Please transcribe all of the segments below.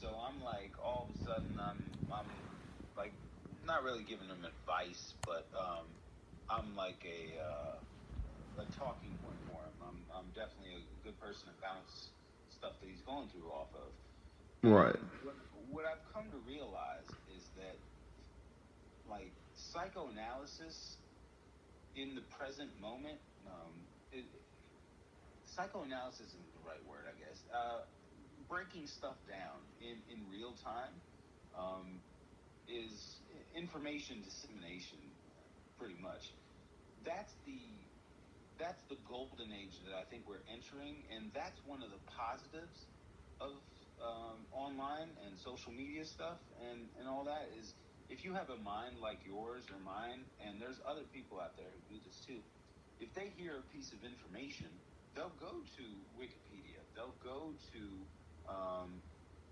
So I'm like, all of a sudden, I'm like, not really giving him advice, but I'm like a talking point for him. I'm definitely a good person to bounce stuff that he's going through off of. Right. And what I've come to realize is that like psychoanalysis in the present moment, psychoanalysis isn't the right word, I guess. Breaking stuff down in real time um, is information dissemination, pretty much. That's the that's the golden age that I think we're entering, and that's one of the positives of online and social media stuff and all that is if you have a mind like yours or mine, and there's other people out there who do this too. If they hear a piece of information, they'll go to Wikipedia, they'll go to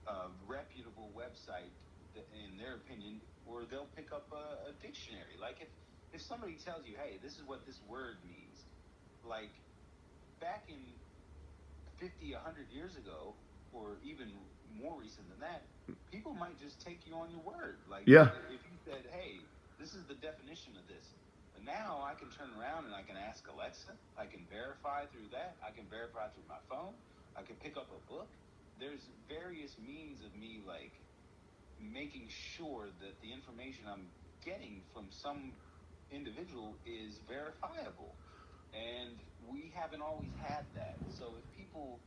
a reputable website that, in their opinion, or they'll pick up a dictionary. Like if somebody tells you, hey, this is what this word means, like back in 50, 100 years ago, or even more recent than that, people might just take you on your word. Like Yeah. if you said, hey, this is the definition of this. But now I can turn around and I can ask Alexa. I can verify through that. I can verify through my phone. I can pick up a book. There's various means of me like making sure that the information I'm getting from some individual is verifiable. And we haven't always had that. So if people,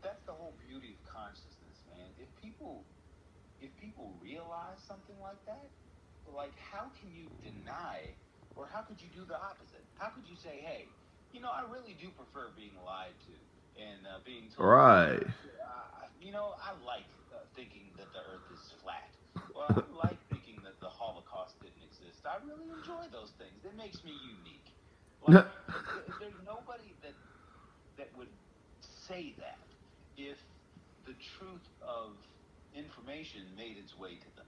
that's the whole beauty of consciousness, man. If people realize something like that, like how can you deny, or how could you do the opposite? How could you say, hey, I really do prefer being lied to and being told, hey, Right. I like thinking that the Earth is flat. Well, I like thinking that the Holocaust didn't exist. I really enjoy those things. It makes me unique. Like, there's nobody that would say that if the truth of information made its way to them.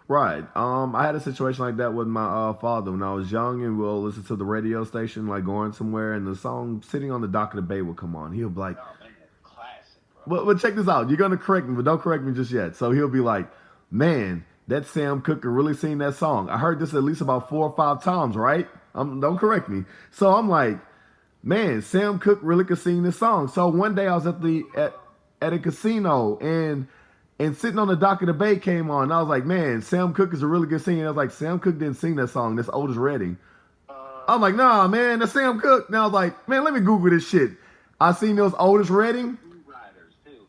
Right. I had a situation like that with my father when I was young, and we'll listen to the radio station, like going somewhere, and the song "Sitting on the Dock of the Bay" would come on. He'll be like, Oh man, classic, bro. but check this out. You're gonna correct me, but don't correct me just yet. So he'll be like, "Man, that Sam Cooke could really sing that song. I heard this at least about 4 or 5 times, right? Don't Oh correct yeah. me." So I'm like, "Man, Sam Cooke really could sing this song." So one day I was at a casino, and sitting on the dock of the bay came on. And I was like, "Man, Sam Cooke is a really good singer." And I was like, "Sam Cooke didn't sing that song. That's Otis Redding." I'm like, "Nah, man, that's Sam Cooke." And I was like, "Man, let me Google this shit." I seen those Otis Redding Blue Riders too.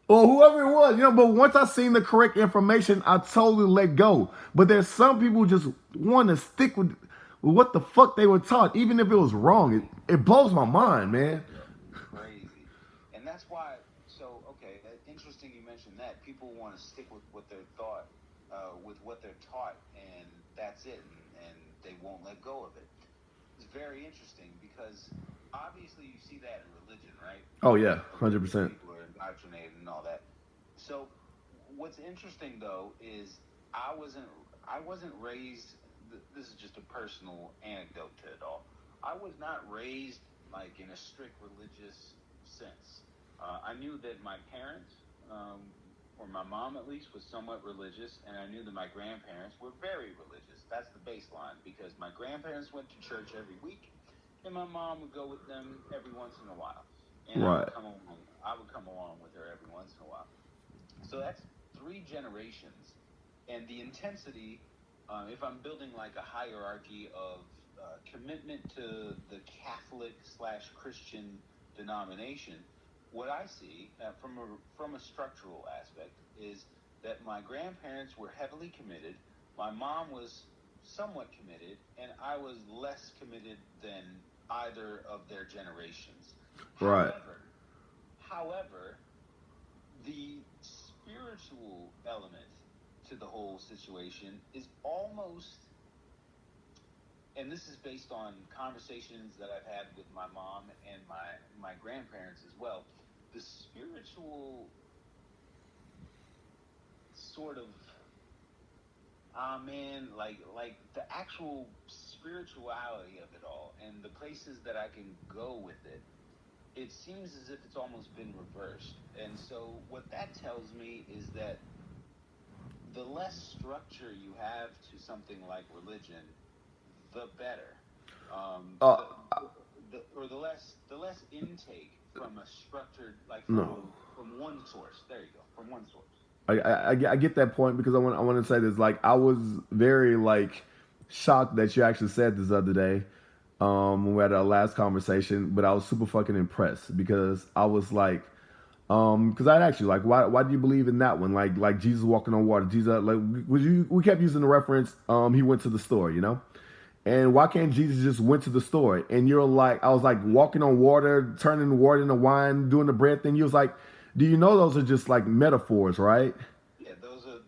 or whoever it was, But once I seen the correct information, I totally let go. But there's some people who just want to stick with what the fuck they were taught, even if it was wrong. It blows my mind, man. Crazy. And that's why, so, okay, interesting you mentioned that. People want to stick with what they're thought, with what they're taught, and that's it, and they won't let go of it. It's very interesting because obviously you see that in religion, right? Oh yeah, Religious 100%. people are indoctrinated and all that. So, what's interesting though is I wasn't I wasn't raised. This is just a personal anecdote to it all. I was not raised like in a strict religious sense. I knew that my parents, or my mom at least, was somewhat religious, and I knew that my grandparents were very religious. That's the baseline because my grandparents went to church every week, and my mom would go with them every once in a while, and I would Right. come along. I would come along with her every once in a while. So that's three generations, and the intensity. If I'm building like a hierarchy of commitment to the Catholic slash Christian denomination, what I see from a structural aspect is that my grandparents were heavily committed. My mom was somewhat committed, and I was less committed than either of their generations. Right. However, the spiritual element to the whole situation is almost, and this is based on conversations that I've had with my mom and my grandparents as well. The spiritual sort of, man, like the actual spirituality of it all and the places that I can go with it it seems as if it's almost been reversed. And so what that tells me is that the less structure you have to something like religion, the better. Um, Uh, the, or the less intake from a structured, like no. from one source. There you go, from one source. I get that point because I want to say this. Like I was very like shocked that you actually said this the other day when we had our last conversation, but I was super fucking impressed because I was like, because I'd asked you like, why do you believe in that one? Like Jesus walking on water. Jesus, like, we kept using the reference. He went to the store, you know. And why can't Jesus just went to the store? And you're like, I was like walking on water, turning water into wine, doing the bread thing. You was like, do you know those are just like metaphors, right? Yeah, those are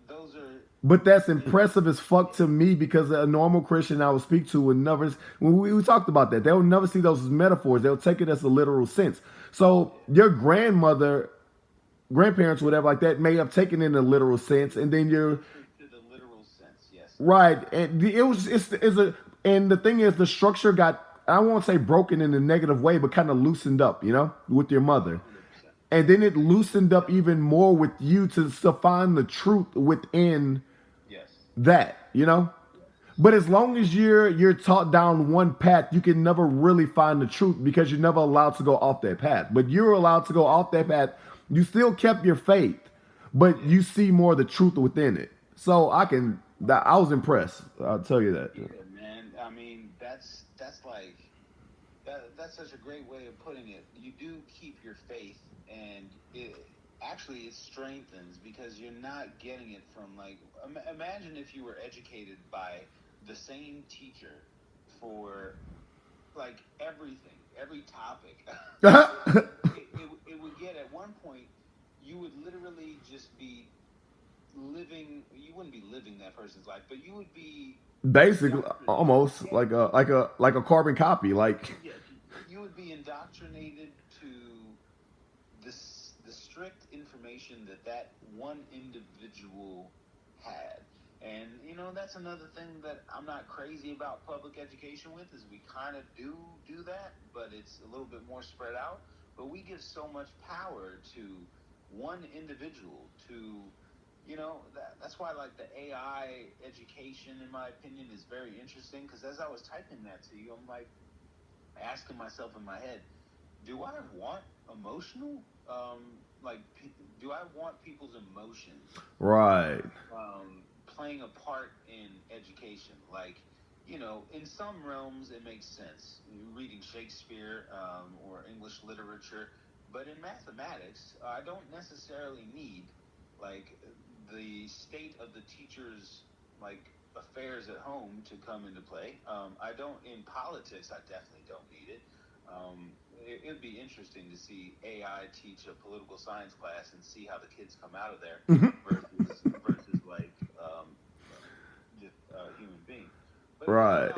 But that's they, impressive as fuck to me because a normal Christian I would speak to would never. When we talked about that, they would never see those as metaphors. They'll take it as a literal sense. So yeah, your grandmother, grandparents, whatever like that, may have taken it in a literal sense, and then you're took it to the literal sense. Yes, right. And it was it's a and the thing is the structure got I won't say broken in a negative way, but kind of loosened up, you know, with your mother. 100%. And then it loosened up even more with you to find the truth within Yes, that, you know? yes, But as long as you're taught down one path, you can never really find the truth because you're never allowed to go off that path. But you're allowed to go off that path. You still kept your faith, but yeah. you see more of the truth within it. So I was impressed. I'll tell you that. Yeah, man. I mean, that's like that's such a great way of putting it. You do keep your faith, and it strengthens because you're not getting it from like imagine if you were educated by the same teacher for like everything, every topic. It would get at one point you would literally just be living. You wouldn't be living that person's life, but you would be Basically, indoctrinated. almost Yeah, like a carbon copy. Like yes, you would be indoctrinated to the strict information that that one individual had. And that's another thing that I'm not crazy about public education with is we kind of do that, but it's a little bit more spread out. But we give so much power to one individual to that's why like the AI education in my opinion is very interesting because as I was typing that to you, I'm like asking myself in my head, do I want emotional like do I want people's emotions right. playing a part in education? Like, in some realms it makes sense. Reading Shakespeare or English literature, but in mathematics, I don't necessarily need like the state of the teacher's like affairs at home to come into play. I don't in politics. I definitely don't need it. It'd be interesting to see AI teach a political science class and see how the kids come out of there versus like just a human being. But Right.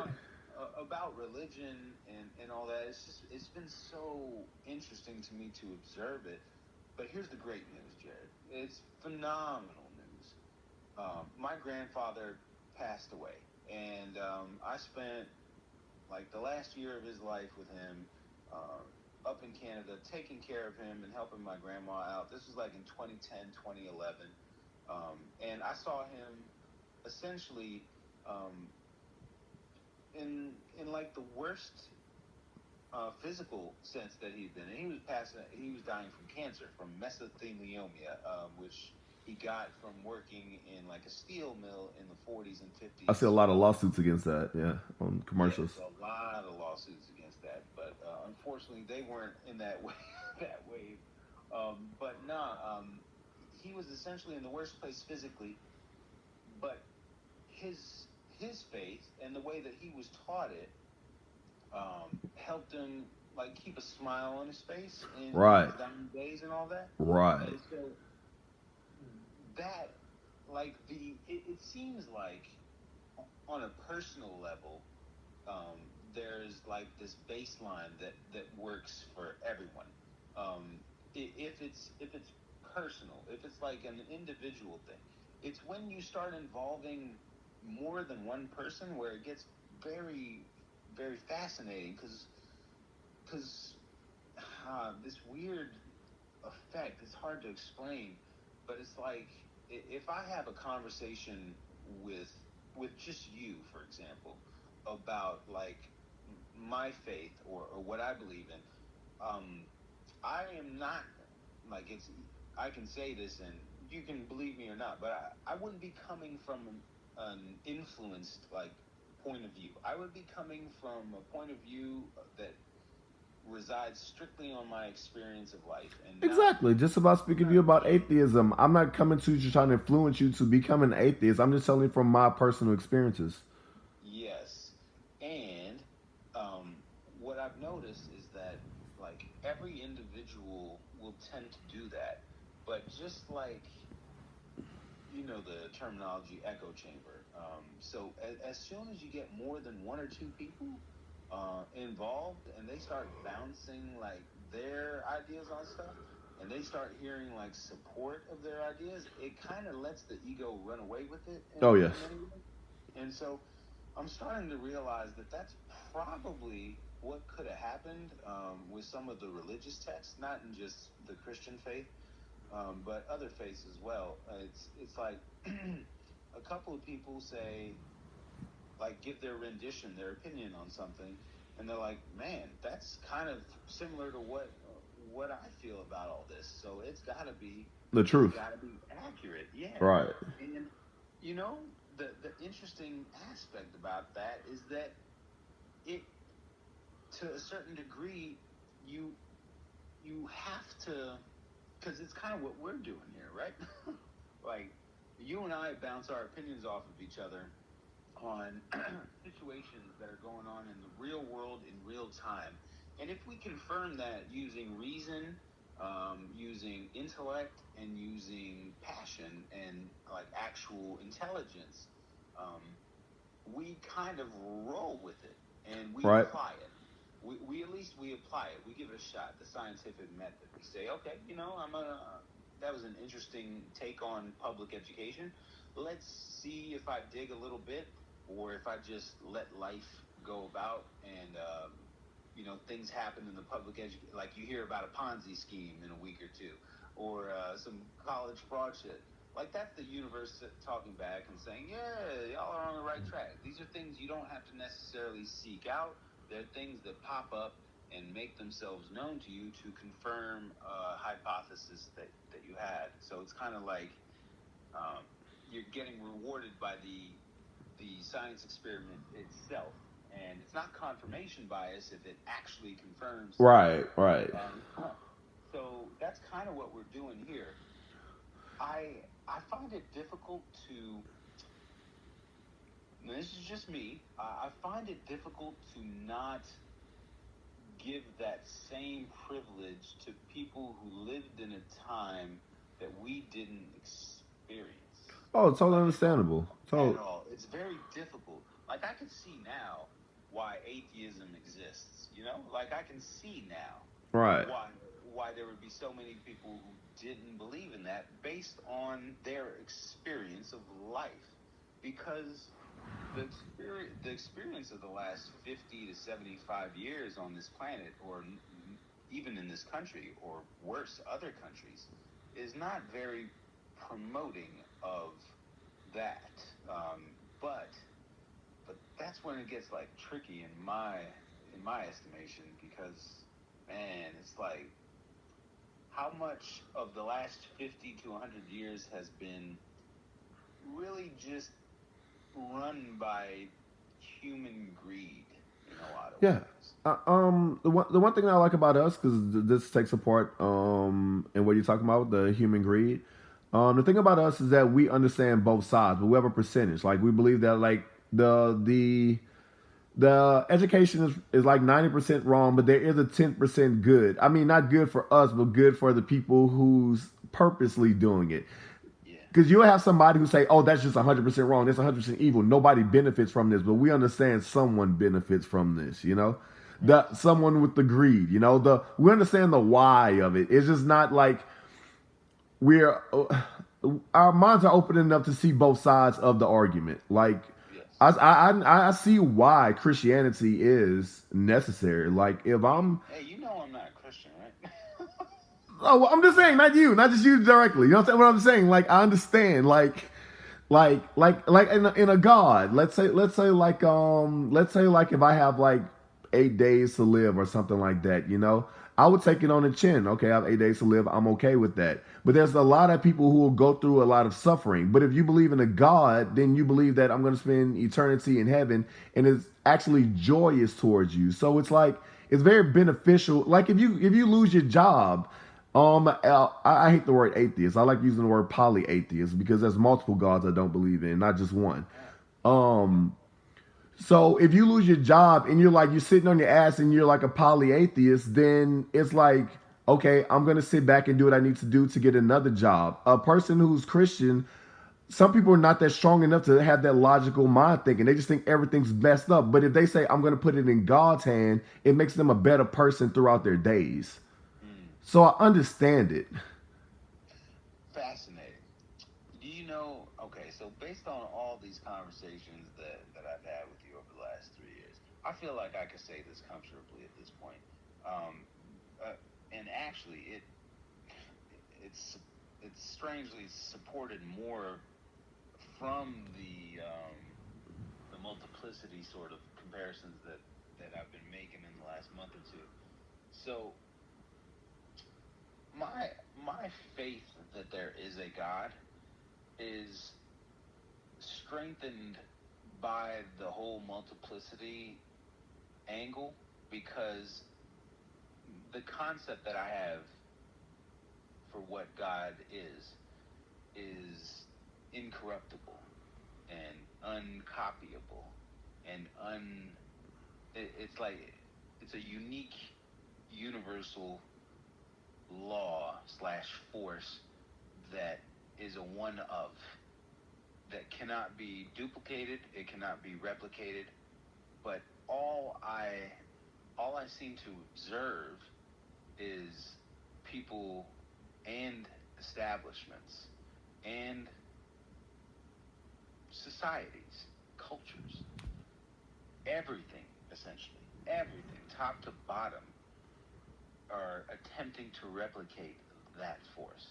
about religion and all that, it's been so interesting to me to observe it. But here's the great news, Jared. It's phenomenal news. My grandfather passed away, and I spent like the last year of his life with him up in Canada, taking care of him and helping my grandma out. This was like in 2010, 2011. And I saw him essentially um, in like the worst physical sense that he'd been. And he was dying from cancer, from mesothelioma, which he got from working in like a steel mill in the 40s and I see a 50s. lot of lawsuits against that. Yeah, on commercials. Yes, a lot of lawsuits against that, but unfortunately, they weren't in that way. That wave. But nah, he was essentially in the worst place physically, but his faith and the way that he was taught it helped him like keep a smile on his face in Right. his dying days and all that. Right. And so that like it seems like on a personal level there's like this baseline that works for everyone. If it's personal, if it's like an individual thing, it's when you start involving more than one person where it gets very very fascinating because this weird effect. It's hard to explain, but it's like if I have a conversation with just you, for example, about like my faith or what I believe in, I am not like it's. I can say this, and you can believe me or not, but I wouldn't be coming from an influenced like point of view. I would be coming from a point of view that resides strictly on my experience of life, and not. Exactly. Just about speaking to you about atheism. I'm not coming to you trying to influence you to become an atheist. I'm just telling you from my personal experiences. Yes, and what I've noticed is that like every individual will tend to do that, but just like the terminology echo chamber. So as soon as you get more than one or two people involved, and they start bouncing like their ideas on stuff, and they start hearing like support of their ideas, it kind of lets the ego run away with it Oh yes. in many ways. And so I'm starting to realize that that's probably what could have happened with some of the religious texts, not in just the Christian faith, but other faiths as well. It's like a couple of people say, like, give their rendition, their opinion on something, and they're like, man, that's kind of similar to what I feel about all this. So The it's truth. gotta be accurate, yeah. Right. And you know, the interesting aspect about that is that it, to a certain degree, you you have to, because it's kind of what we're doing here, right? Like, you and I bounce our opinions off of each other on situations that are going on in the real world in real time. And if we confirm that using reason, using intellect, and using passion and like actual intelligence, um, we kind of roll with it and we Right. apply it. We at least we apply it. We give it a shot. The scientific method. We say, okay, that was an interesting take on public education. Let's see if I dig a little bit, or if I just let life go about, and things happen in the public education. Like you hear about a Ponzi scheme in a week or two, or some college fraud shit. Like that's the universe talking back and saying, yeah, y'all are on the right track. These are things you don't have to necessarily seek out. They're things that pop up and make themselves known to you to confirm a hypothesis that you had. So it's kind of like you're getting rewarded by the science experiment itself, and it's not confirmation bias if it actually confirms something. Right. Right. So that's kind of what we're doing here. I find it difficult to. And this is just me. I find it difficult to not give that same privilege to people who lived in a time that we didn't experience. Oh, totally Like understandable. at So all. It's very difficult. Like I can see now why atheism exists. Like I can see now right. why there would be so many people who didn't believe in that based on their experience of life, because the experience of the last 50 to 75 years on this planet, or even in this country, or worse, other countries, is not very promoting of that. But that's when it gets like tricky in my estimation, because man, it's like how much of the last 50 to 100 years has been really just run by human greed in a lot of yeah. ways. The one thing I like about us, because this takes apart and what you're talking about, the human greed. The thing about us is that we understand both sides, but we have a percentage. Like we believe that like the education is like 90% wrong, but there is a 10% good. I mean, not good for us, but good for the people who's purposely doing it. Yeah. Because you'll have somebody who say, "Oh, that's just 100% wrong. That's 100% evil. Nobody benefits from this." But we understand someone benefits from this. Right. The someone with the greed. We understand the why of it. It's just not like we're our minds are open enough to see both sides of the argument. Like Yes. I see why Christianity is necessary. Like if I'm Hey, I'm not a Christian, right? Oh, I'm just saying, not you, not just you directly. You know what I'm saying? Like, I understand, like in a God. Let's say like if I have like 8 days to live or something like that, you know, I would take it on the chin. Okay, I have 8 days to live. I'm okay with that. But there's a lot of people who will go through a lot of suffering. But if you believe in a God, then you believe that I'm going to spend eternity in heaven, and it's actually joyous towards you. So it's like it's very beneficial. Like if you lose your job, I hate the word atheist. I like using the word polyatheist because there's multiple gods I don't believe in, not just one. Um, so if you lose your job and you're sitting on your ass and you're like a polyatheist, then it's like, okay, I'm gonna sit back and do what I need to do to get another job. A person who's Christian, some people are not that strong enough to have that logical mind thinking. They just think everything's messed up. But if they say I'm gonna put it in God's hand, it makes them a better person throughout their days. Mm, So I understand it. fascinating. Do you know? Okay, so based on all these conversations that I've had with you over the last 3 years, I feel like I could say this comfortably at this point. Um, and actually, it's it's strangely supported more from the multiplicity sort of comparisons that I've been making in the last month or two. So my faith that there is a God is strengthened by the whole multiplicity angle, because the concept that I have for what God is incorruptible and uncopyable and it's like it's a unique universal law slash force that is a one of, that cannot be duplicated, it cannot be replicated. But all I all I seem to observe is people and establishments and societies, cultures, everything, essentially, everything, top to bottom, are attempting to replicate that force.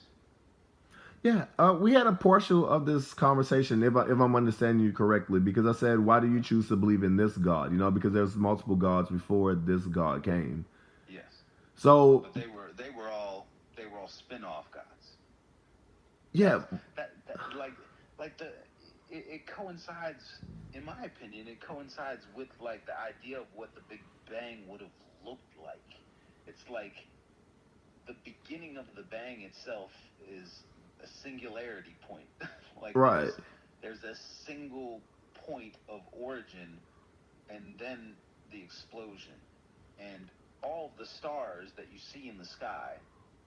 Yeah, we had a portion of this conversation, if I'm understanding you correctly, because I said, why do you choose to believe in this God? You know, because there's multiple gods before this God came. Yes, So, but they were all spin-off gods. yeah, That like it coincides, in my opinion, it coincides with like the idea of what the Big Bang would have looked like. It's like the beginning of the bang itself is a singularity point. Like right, there's a single point of origin, and then the explosion, and all the stars that you see in the sky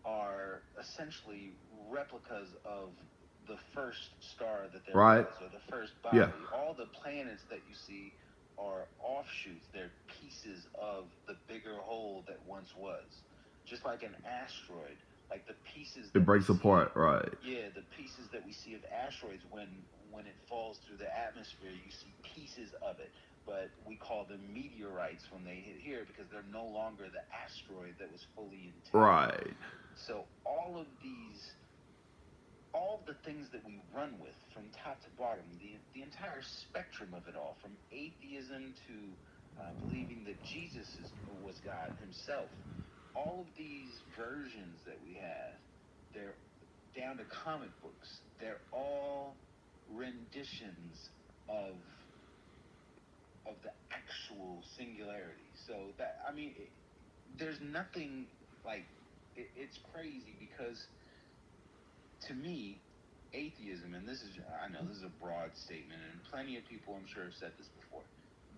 are essentially replicas of the first star that there right, was, or the first yeah, body. All the planets that you see are offshoots, they're pieces of the bigger whole that once was. Just like an asteroid, like the pieces it that we breaks see, apart, right, yeah, the pieces that we see of asteroids, when it falls through the atmosphere, you see pieces of it, but we call them meteorites when they hit here because they're no longer the asteroid that was fully intact. right, So all of the things that we run with from top to bottom, the entire spectrum of it all, from atheism to believing that was God himself, all of these versions that we have, they're down to comic books. They're all renditions of the actual singularity. So that, I mean, there's nothing like it's crazy because to me, atheism, and this is, I know this is a broad statement, and plenty of people I'm sure have said this before,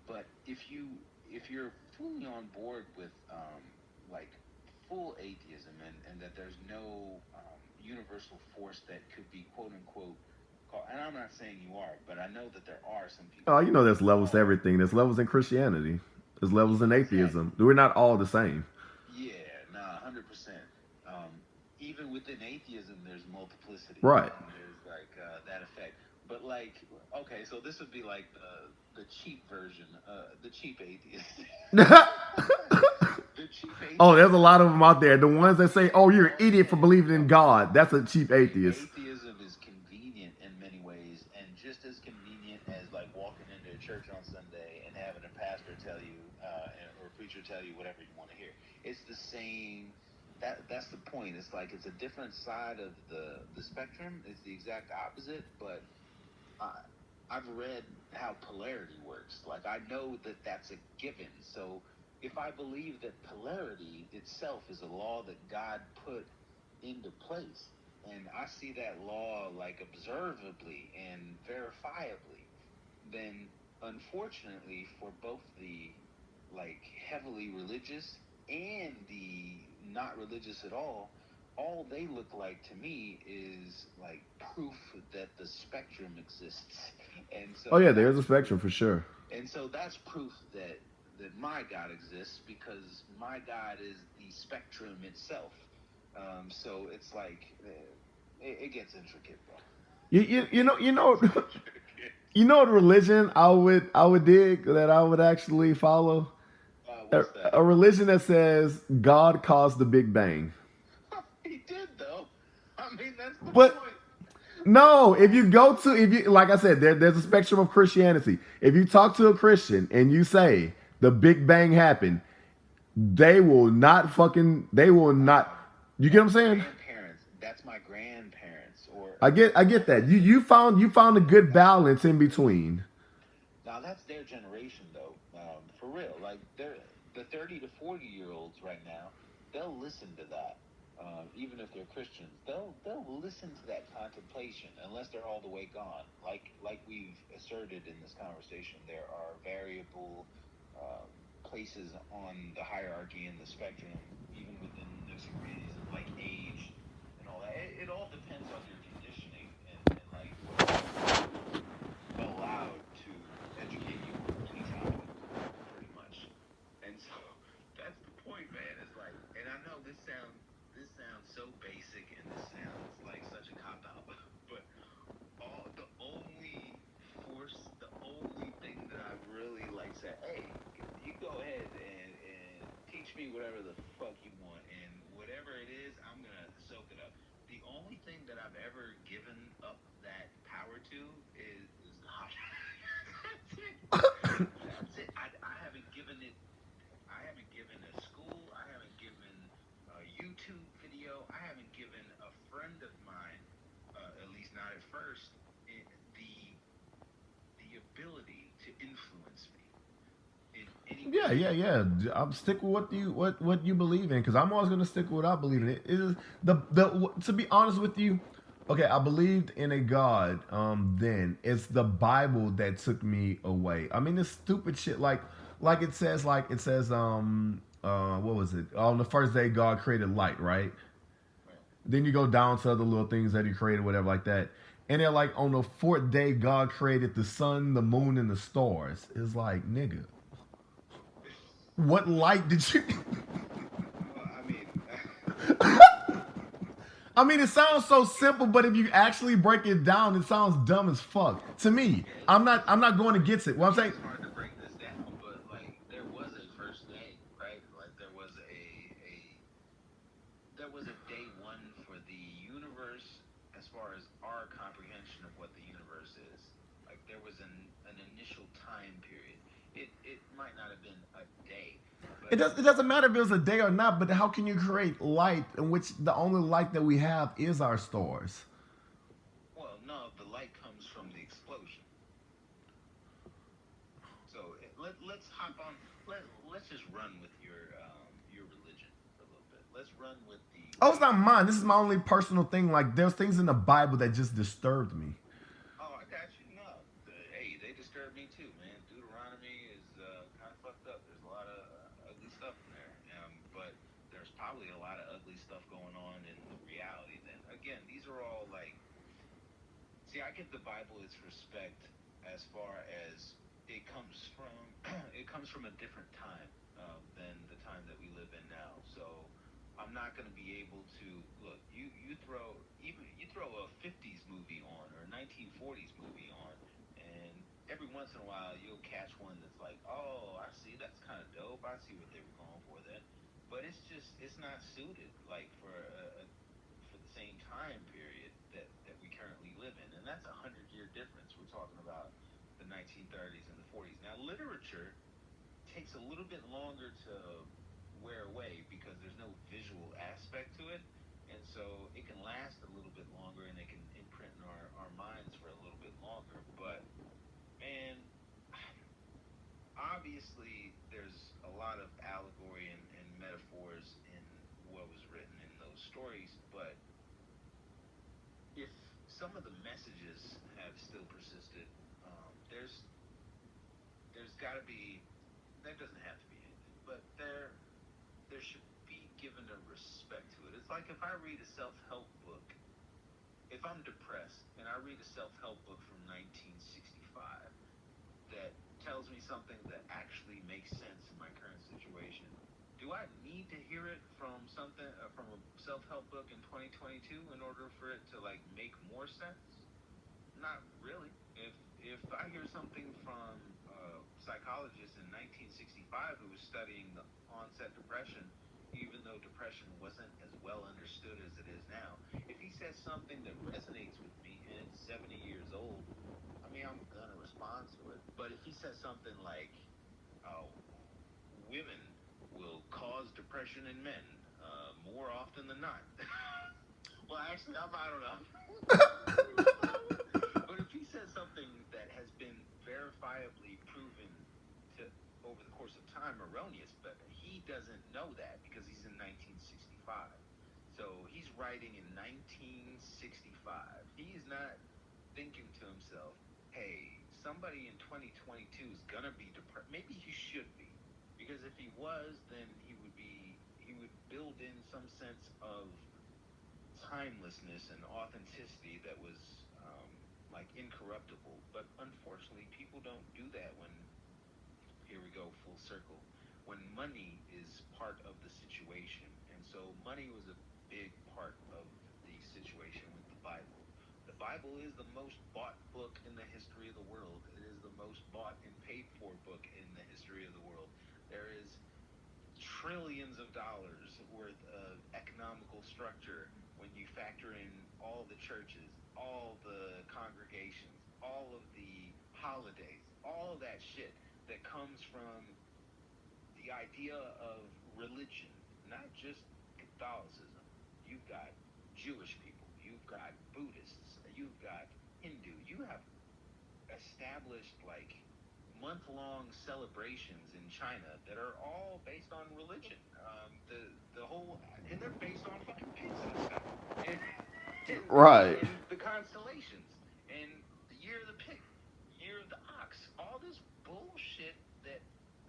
but if you're fully on board with like full atheism, and that there's no universal force that could be quote unquote called, and I'm not saying you are, but I know that there are some oh, people you know, there's who levels to are. everything. There's levels in Christianity. There's levels in Exactly. atheism. We're not all the same. Yeah, nah, 100%. Even within atheism, there's multiplicity, Right. and there's like that effect. But like, okay, so this would be like the cheap version, the cheap atheist. The cheap Oh, there's a atheists. lot of them out there. The ones that say, "Oh, you're an Oh idiot for man, believing in God." That's a cheap atheist. Atheism is convenient in many ways, and just as convenient as like walking into a church on Sunday and having a pastor tell you or a preacher tell you whatever you want to hear. It's the same. That's the point. It's like it's a different side of the spectrum. It's the exact opposite, but I, I've read how polarity works. Like I know that that's a given. So if I believe that polarity itself is a law that God put into place, and I see that law like observably and verifiably, then unfortunately for both the like heavily religious and the not religious at all they look like to me is like proof that the spectrum exists. And Oh so yeah, there's that's a proof. spectrum for sure. And so that's proof that my God exists because my God is the spectrum itself. So it's like it gets intricate, bro. You know you It gets know intricate. you know what religion I would dig that I would actually follow a, What's that? a religion that says God caused the Big Bang. He did though. I mean, that's the But point. no, if you like I said, there's a spectrum of Christianity. If you talk to a Christian and you say the Big Bang happened, they will not. You get what I'm That's saying? grandparents. That's my grandparents. I get that. You found a good balance in between. Now that's their generation though. For real, like they're the 30 to 40 year olds right now. They'll listen to that, even if they're Christians. They'll listen to that contemplation unless they're all the way gone. Like we've asserted in this conversation, there are variable places on the hierarchy and the spectrum, even within those degrees of like age and all that. It all depends on your conditioning and like what you've allowed to educate you on any topic, pretty much. And so that's the point, man. It's like, and I know this sounds so basic, and this sounds like such a cop out, but the only thing that I've really like said, hey, you go ahead and teach me whatever the fuck you want, and whatever it is, I'm gonna soak it up. The only thing that I've ever given up that power to is God. That's it. That's it. I haven't given it. I haven't given a school. I haven't given a YouTube video. I haven't given a friend of mine, at least not at first, the ability to influence me in any way, Yeah, yeah, shape, or yeah. form. I'm stick with what you believe in because I'm always gonna stick with what I believe in. It is the to be honest with you. Okay, I believed in a God. Then it's the Bible that took me away. I mean, this stupid shit like it says what was it? On the first day, God created light, right? Right. Then you go down to other little things that He created, whatever like that. And they're like on the fourth day, God created the sun, the moon, and the stars. It's like nigga, what light did you? Well, I mean, I mean, it sounds so simple, but if you actually break it down, it sounds dumb as fuck to me. yeah, I'm not. I'm not going against it. What I'm saying. it's hard to break this down, but like there was a first day, right? Like there was a day one for the universe as far as our comprehension of what the universe is. Like there was an initial time period. It might not have been a day, It but does. It doesn't matter if it was a day or not. But how can you create light in which the only light that we have is our stars? well, no, the light comes from the explosion. So let's hop on. Let's just run with your religion for a little bit. Let's run with the Oh, it's Big not Bang mine. This is my theory. only personal thing. Like there's things in the Bible that just disturbed me. Oh, I got you. No, hey, they disturb me too, man. Deuteronomy is kind of fucked up. There's a lot of ugly stuff in there, but there's probably a lot of ugly stuff going on in reality. Then again, these are all like, see, I give the Bible its respect as far as it comes from. It comes from a different time than the time that we live in now. So I'm not going to be able to look. You throw a 50s movie on or a 1940s movie on, and every once in a while you'll catch one that's like, oh, I see, that's kind of dope. I see what they were going for then. but it's not suited like for the same time period that we currently live in, and that's 100-year difference. We're talking about the 1930s and the 40s. Now, literature takes a little bit longer to wear away because there's no visual aspect to it, and so it can last a little bit longer and it can imprint in our minds for a little bit longer. But man, obviously there's a lot of allegory and metaphors in what was written in those stories, but if some of the messages have still persisted, there's got to be, that doesn't have to be anything, but there should be given a respect to it. It's like if I read a self-help book, if I'm depressed and I read a self-help book from 1965 that tells me something that actually makes sense in my current situation, do I need to hear it from from a self-help book in 2022 in order for it to like make more sense? Not really. If I hear something from a psychologist in 1965 who was studying the onset depression, even though depression wasn't as well understood as it is now, if he says something that resonates with me and it's 70 years old, I mean, I'm gonna respond to it. But if he says something like, "Oh, women will cause depression in men more often than not," well, actually, I don't know. But if he says something that has been verifiably proven to over the course of time erroneous, but he doesn't know that because he's in 1965. So he's writing in 1965. He's not thinking to himself, "Hey, somebody in 2022 is gonna be depressed." Maybe he should be, because if he was, then he would build in some sense of timelessness and authenticity that was like incorruptible. But unfortunately, people don't do that when, here we go, full circle, when money is part of the situation. And so money was a big part of the situation with the Bible. The Bible is the most bought book in the history of the world. It is the most bought and paid for book in the history of the world. There is trillions of dollars worth of economical structure when you factor in all the churches, all the congregations, all of the holidays, all of that shit that comes from the idea of religion, not just Catholicism. You've got Jewish people, you've got Buddhists, you've got Hindu, you have established like month-long celebrations in China that are all based on religion. The whole, and they're based on fucking pigs and stuff, and, Right. and the constellations, and the year of the pig, year of the ox, all this bullshit that.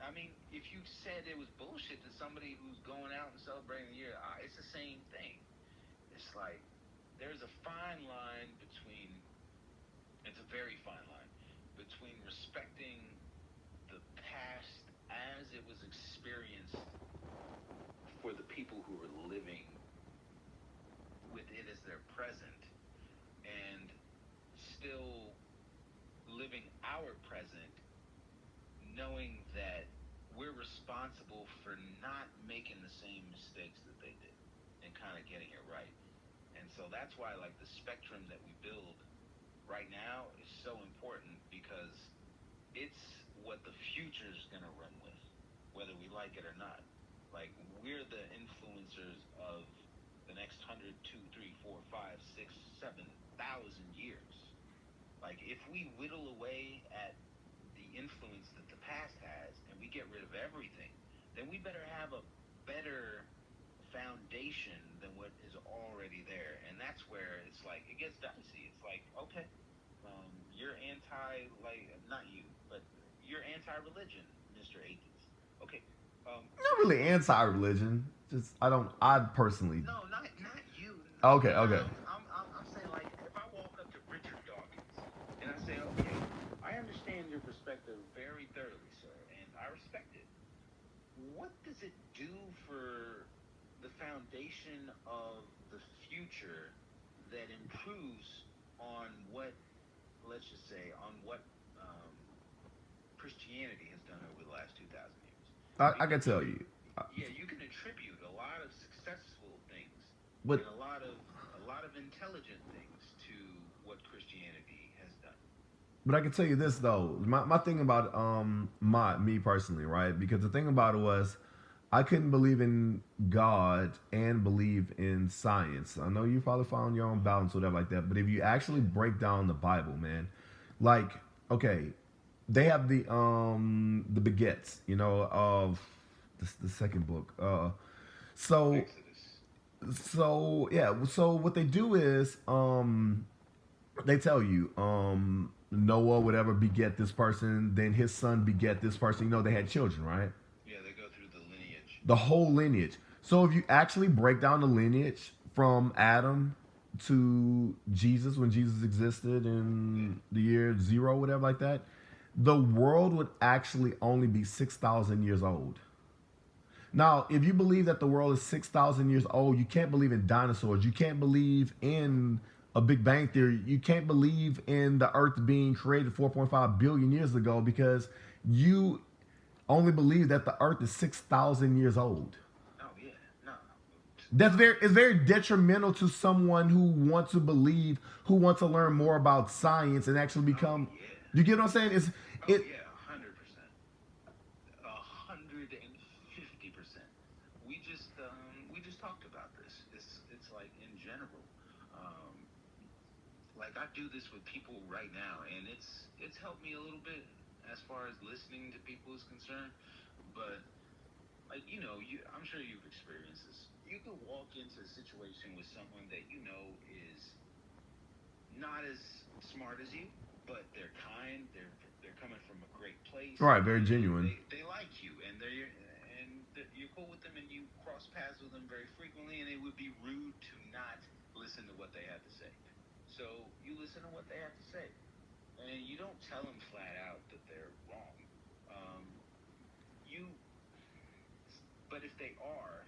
I mean, if you said it was bullshit to somebody who's going out and celebrating the year, it's the same thing. It's like there's a fine line between. It's a very fine line between respecting the past as it was experienced for the people who were living with it as their present, and still living our present, knowing that we're responsible for not making the same mistakes that they did and kind of getting it right. And so that's why like the spectrum that we build right now is so important, because it's what the future is going to run with, whether we like it or not. Like, we're the influencers of the next 100, 2, 3, 4, 5, 6, 7,000 years. Like, if we whittle away at the influence that the past has and we get rid of everything, then we better have a better foundation than what is already there. And that's where it's like, it gets dicey. It's like, okay, you're like, not you, but you're anti-religion, Mr. Atheist. Okay. Not really anti-religion. Just I personally. No, not you. Okay, okay. I'm saying, like, if I walk up to Richard Dawkins and I say, okay, I understand your perspective very thoroughly, sir, and I respect it. What does it do for the foundation of the future that improves on what, let's just say, on what Christianity has done over the last 2,000 years? I can Because tell you. yeah, you can attribute But and a lot of intelligent things to what Christianity has done. But I can tell you this though, my thing about my me personally, right? Because the thing about it was, I couldn't believe in God and believe in science. I know you probably found your own balance, whatever like that. But if you actually break down the Bible, man, like okay, they have the begets, you know, of the second book. So Exodus. so what they do is they tell you Noah whatever beget this person, then his son beget this person. You know, they had children, right? Yeah, they go through the lineage. The whole lineage. So if you actually break down the lineage from Adam to Jesus, when Jesus existed Yeah. in the year zero, whatever like that, the world would actually only be 6,000 years old. Now, if you believe that the world is 6,000 years old, you can't believe in dinosaurs. You can't believe in a Big Bang Theory. You can't believe in the Earth being created 4.5 billion years ago because you only believe that the Earth is 6,000 years old. Oh yeah, no, That's very it's very detrimental to someone who wants to believe, who wants to learn more about science and actually oh become. yeah, You get what I'm saying? It's oh it yeah, 100%, 150%. We just talked about this. It's like in general, um, like I do this with people right now, and it's helped me a little bit as far as listening to people is concerned. But like I'm sure you've experienced this. You could walk into a situation with someone that you know is not as smart as you, but they're kind. They're coming from a great place, right, very and genuine. they like you, and you're cool with them, and you cross paths with them very frequently, and it would be rude to not listen to what they have to say. So you listen to what they have to say, and you don't tell them flat out that they're wrong. Um, you, but if they are,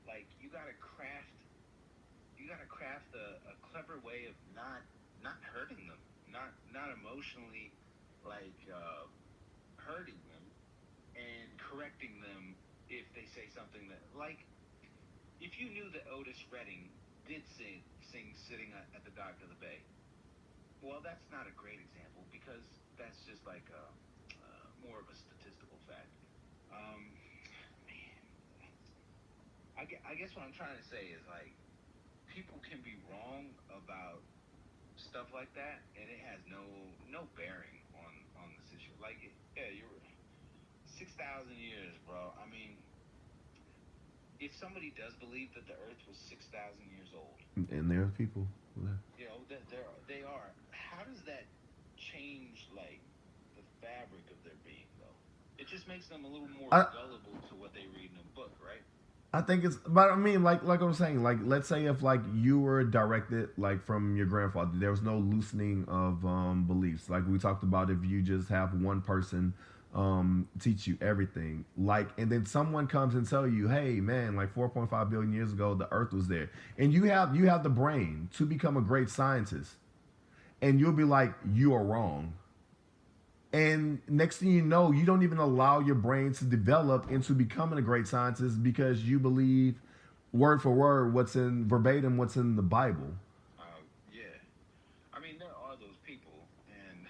like you gotta craft a clever way of not hurting them, not emotionally like hurting them and correcting them if they say something that like if you knew that Otis Redding did sing sitting at the dock of the bay. Well, that's not a great example because that's just like more of a statistical fact. Um, man, I guess what I'm trying to say is like people can be wrong about stuff like that, and it has no bearing on the situation. Like, yeah, you're 6,000 years, bro. I mean, if somebody does believe that the Earth was 6,000 years old, And there are people. you know that they are. How does that change like the fabric of their being, though? It just makes them a little more I gullible to what they read in a book, right? I think it's, but I mean, like I was saying, like let's say if like you were directed like from your grandfather, there was no loosening of beliefs. Like we talked about, if you just have one person teach you everything, like, and then someone comes and tell you, hey man, like 4.5 billion years ago, the Earth was there, and you have the brain to become a great scientist, and you'll be like, you are wrong. And next thing you know, you don't even allow your brain to develop into becoming a great scientist because you believe word for word what's in verbatim, what's in the Bible. Yeah. I mean, there are those people, and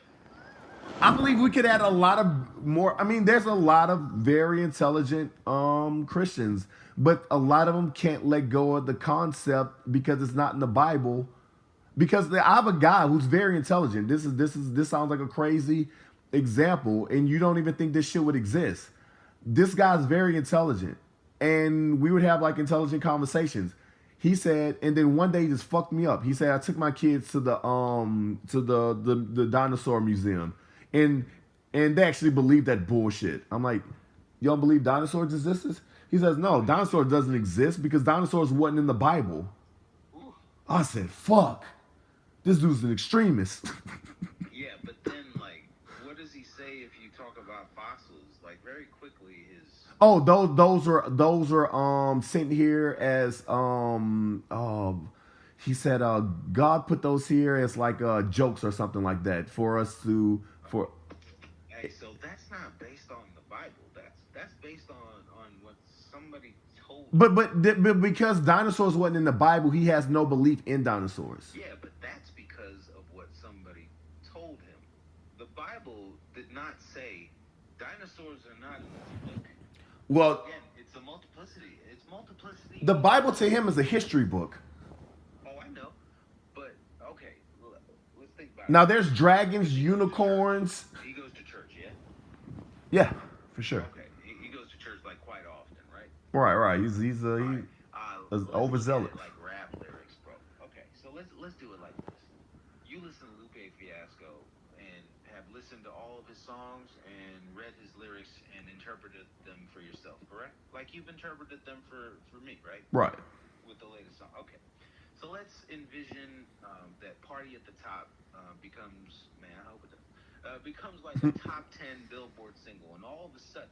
I believe we could add a lot of more. I mean, there's a lot of very intelligent Christians, but a lot of them can't let go of the concept because it's not in the Bible. Because I have a guy who's very intelligent. This sounds like a crazy example, and you don't even think this shit would exist. This guy's very intelligent, and we would have like intelligent conversations. He said, and then one day he just fucked me up. He said I took my kids to the dinosaur museum, and and they actually believe that bullshit. I'm like, you don't believe dinosaurs existed? He says no, dinosaur doesn't exist because dinosaurs wasn't in the Bible. ooh, I said, fuck. This dude's an extremist. yeah. But then, like, what does he say if you talk about fossils? Like, very quickly, his Oh, those are sent here as he said God put those here as like jokes or something like that for us to for hey, so that's not based on the Bible. That's based on what somebody told him. But because dinosaurs wasn't in the Bible, he has no belief in dinosaurs. Yeah, but that's because of what somebody told him. The Bible did not say dinosaurs are not in this book. Well, Again, it's a multiplicity. It's multiplicity. the Bible to him is a history book. Oh, I know. But okay, let's think about Now it. there's dragons, unicorns. He goes to church, yeah. Yeah, for sure. Okay, he goes to church like quite often, right? Right. He's All right. is Let's overzealous. look at it like rap lyrics, bro. Okay, so let's do it like this. You listen to Lupe Fiasco and have listened to all of his songs and read his lyrics and interpreted them for yourself, correct? Like you've interpreted them for me, right? Right. With the latest song. Okay. So let's envision that Party at the Top becomes, man, I hope it does, becomes like a top 10 Billboard single. And all of a sudden,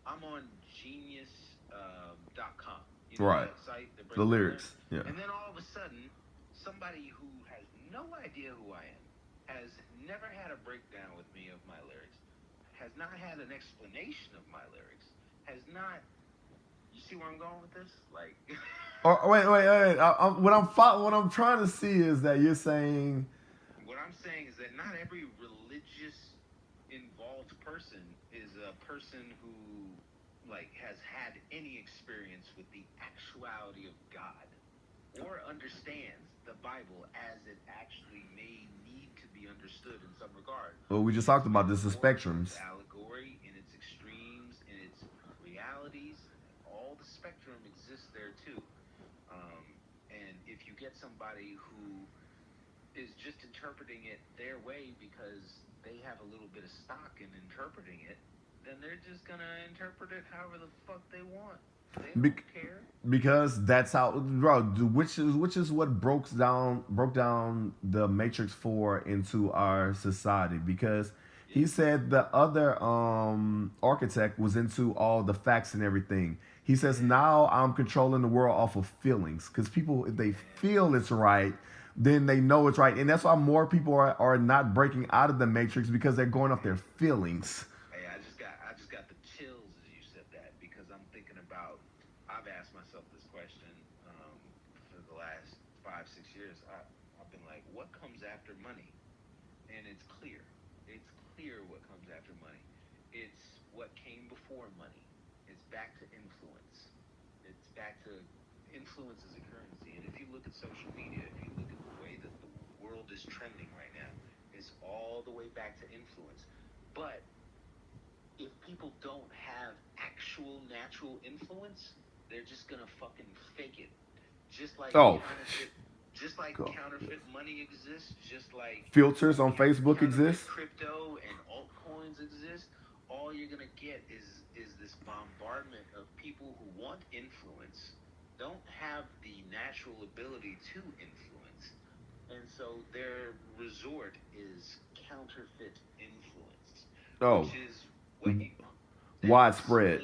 I'm on Genius.com. You know, Right. that site that The lyrics. Yeah. And then all of a sudden, somebody who has no idea who I am, has never had a breakdown with me of my lyrics, has not had an explanation of my lyrics, has not. You see where I'm going with this? Like. Wait. What I'm trying to see is that you're saying. What I'm saying is that not every religious involved person is a person who like has had any experience with the actuality of God or understands the Bible as it actually may need to be understood in some regard. Well, we just talked about this, the spectrums. Allegory in its extremes, in its realities, all the spectrum exists there too. And if you get somebody who is just interpreting it their way because they have a little bit of stock in interpreting it, then they're just gonna interpret it however the fuck they want. They don't care. Because that's how, bro. Which is what broke down the Matrix 4 into our society. Because he said the other architect was into all the facts and everything. He says now I'm controlling the world off of feelings. Because people, if they feel it's right, then they know it's right. And that's why more people are not breaking out of the Matrix, because they're going off their feelings. Hey, I just got the chills as you said that, because I'm thinking about. I've asked myself this question for the last 5-6 years. I've been like, what comes after money? And it's clear. It's clear what comes after money. It's what came before money. It's back to influence. It's back to influence as a currency. And if you look at social media, if you look at the way that the world is trending right now, it's all the way back to influence. But if people don't have actual natural influence, they're just gonna fucking fake it. Just like counterfeit money exists, just like filters on Facebook exist, crypto and altcoins exist. All you're gonna get is this bombardment of people who want influence, don't have the natural ability to influence, and so their resort is counterfeit influence. Which is what widespread.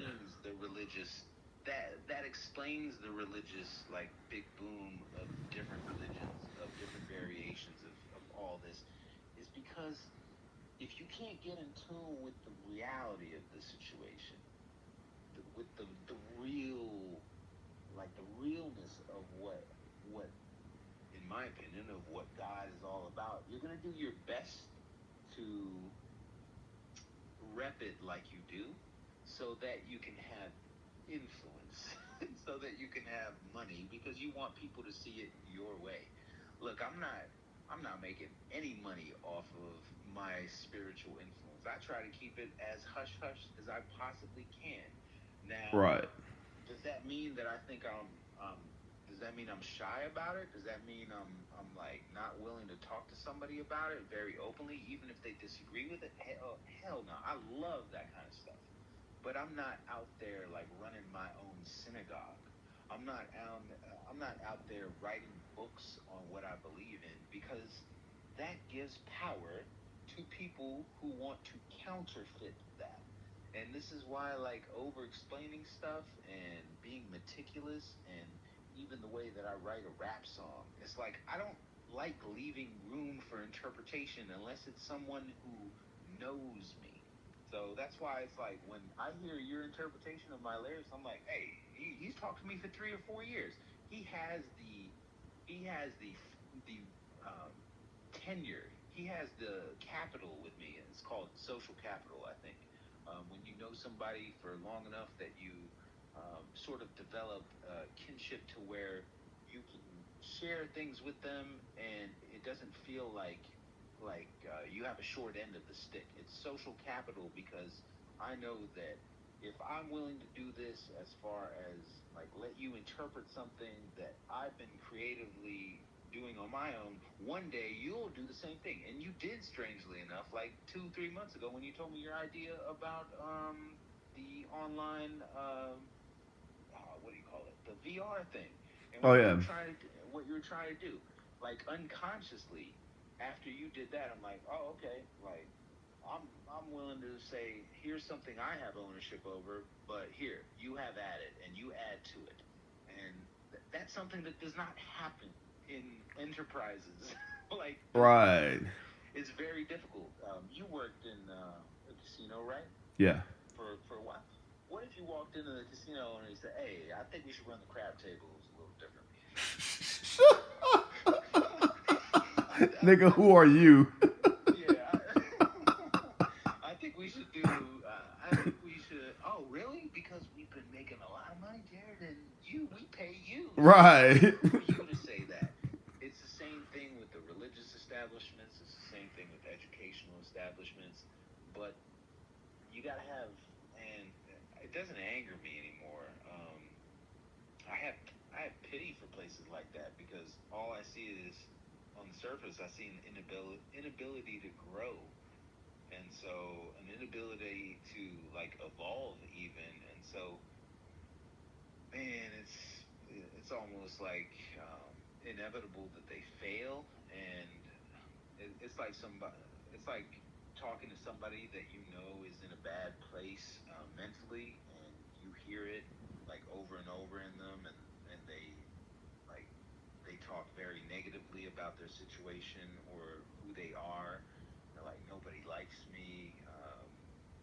That explains the religious like big boom of different religions, of different variations of all this, is because if you can't get in tune with the reality of the situation, with the real, like the realness of what in my opinion of what God is all about, you're gonna do your best to rep it like you do, so that you can have influence, so that you can have money, because you want people to see it your way. Look, I'm not making any money off of my spiritual influence. I try to keep it as hush hush as I possibly can. Now, right? Does that mean that I think does that mean I'm shy about it? Does that mean I'm like not willing to talk to somebody about it very openly, even if they disagree with it? Hell no. I love that kind of stuff. But I'm not out there like running my own synagogue. I'm not out there writing books on what I believe in, because that gives power to people who want to counterfeit that. And this is why, like, over-explaining stuff and being meticulous, and even the way that I write a rap song, it's like I don't like leaving room for interpretation unless it's someone who knows me. So that's why it's like when I hear your interpretation of my lyrics, I'm like, hey, he's talked to me for 3 or 4 years. He has the um, tenure. He has the capital with me, and it's called social capital. I think when you know somebody for long enough that you sort of develop kinship to where you can share things with them, and it doesn't feel like you have a short end of the stick. It's social capital because I know that if I'm willing to do this as far as like let you interpret something that I've been creatively doing on my own, one day you'll do the same thing. And you did, strangely enough, like 2-3 months ago when you told me your idea about the online what do you call it, the VR thing, and Oh yeah. what you were trying to do, like unconsciously. After you did that, I'm like, oh, okay, like I'm willing to say, here's something I have ownership over, but here you have added and you add to it, and that's something that does not happen in enterprises. Like Right. it's very difficult. You worked in a casino, right? Yeah. For a while. What if you walked into the casino and he said, "Hey, I think we should run the crab tables a little differently." Nigga, who are you? Yeah, I think we should do. I think we should. Oh, really? Because we've been making a lot of money, Jared, and we pay you. Right. For you to say that. It's the same thing with the religious establishments. It's the same thing with educational establishments. But you gotta have, and it doesn't anger me anymore. I have I have pity for places like that because all I see is on the surface I see an inability to grow, and so an inability to like evolve even, and so man, it's almost like inevitable that they fail, and it's like somebody, it's like talking to somebody that you know is in a bad place mentally, and you hear it like over and over in them, and like they talk very negatively about their situation or who they are. They're like, nobody likes me.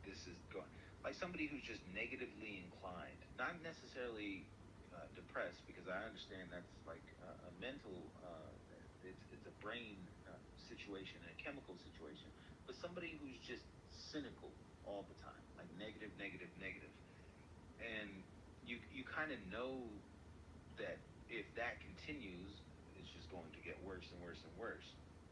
This is going like somebody who's just negatively inclined, not necessarily depressed, because I understand that's like a mental, it's a brain situation, a chemical situation, but somebody who's just cynical all the time, like negative, negative, negative, and you kind of know that if that continues, it's just going to get worse and worse and worse.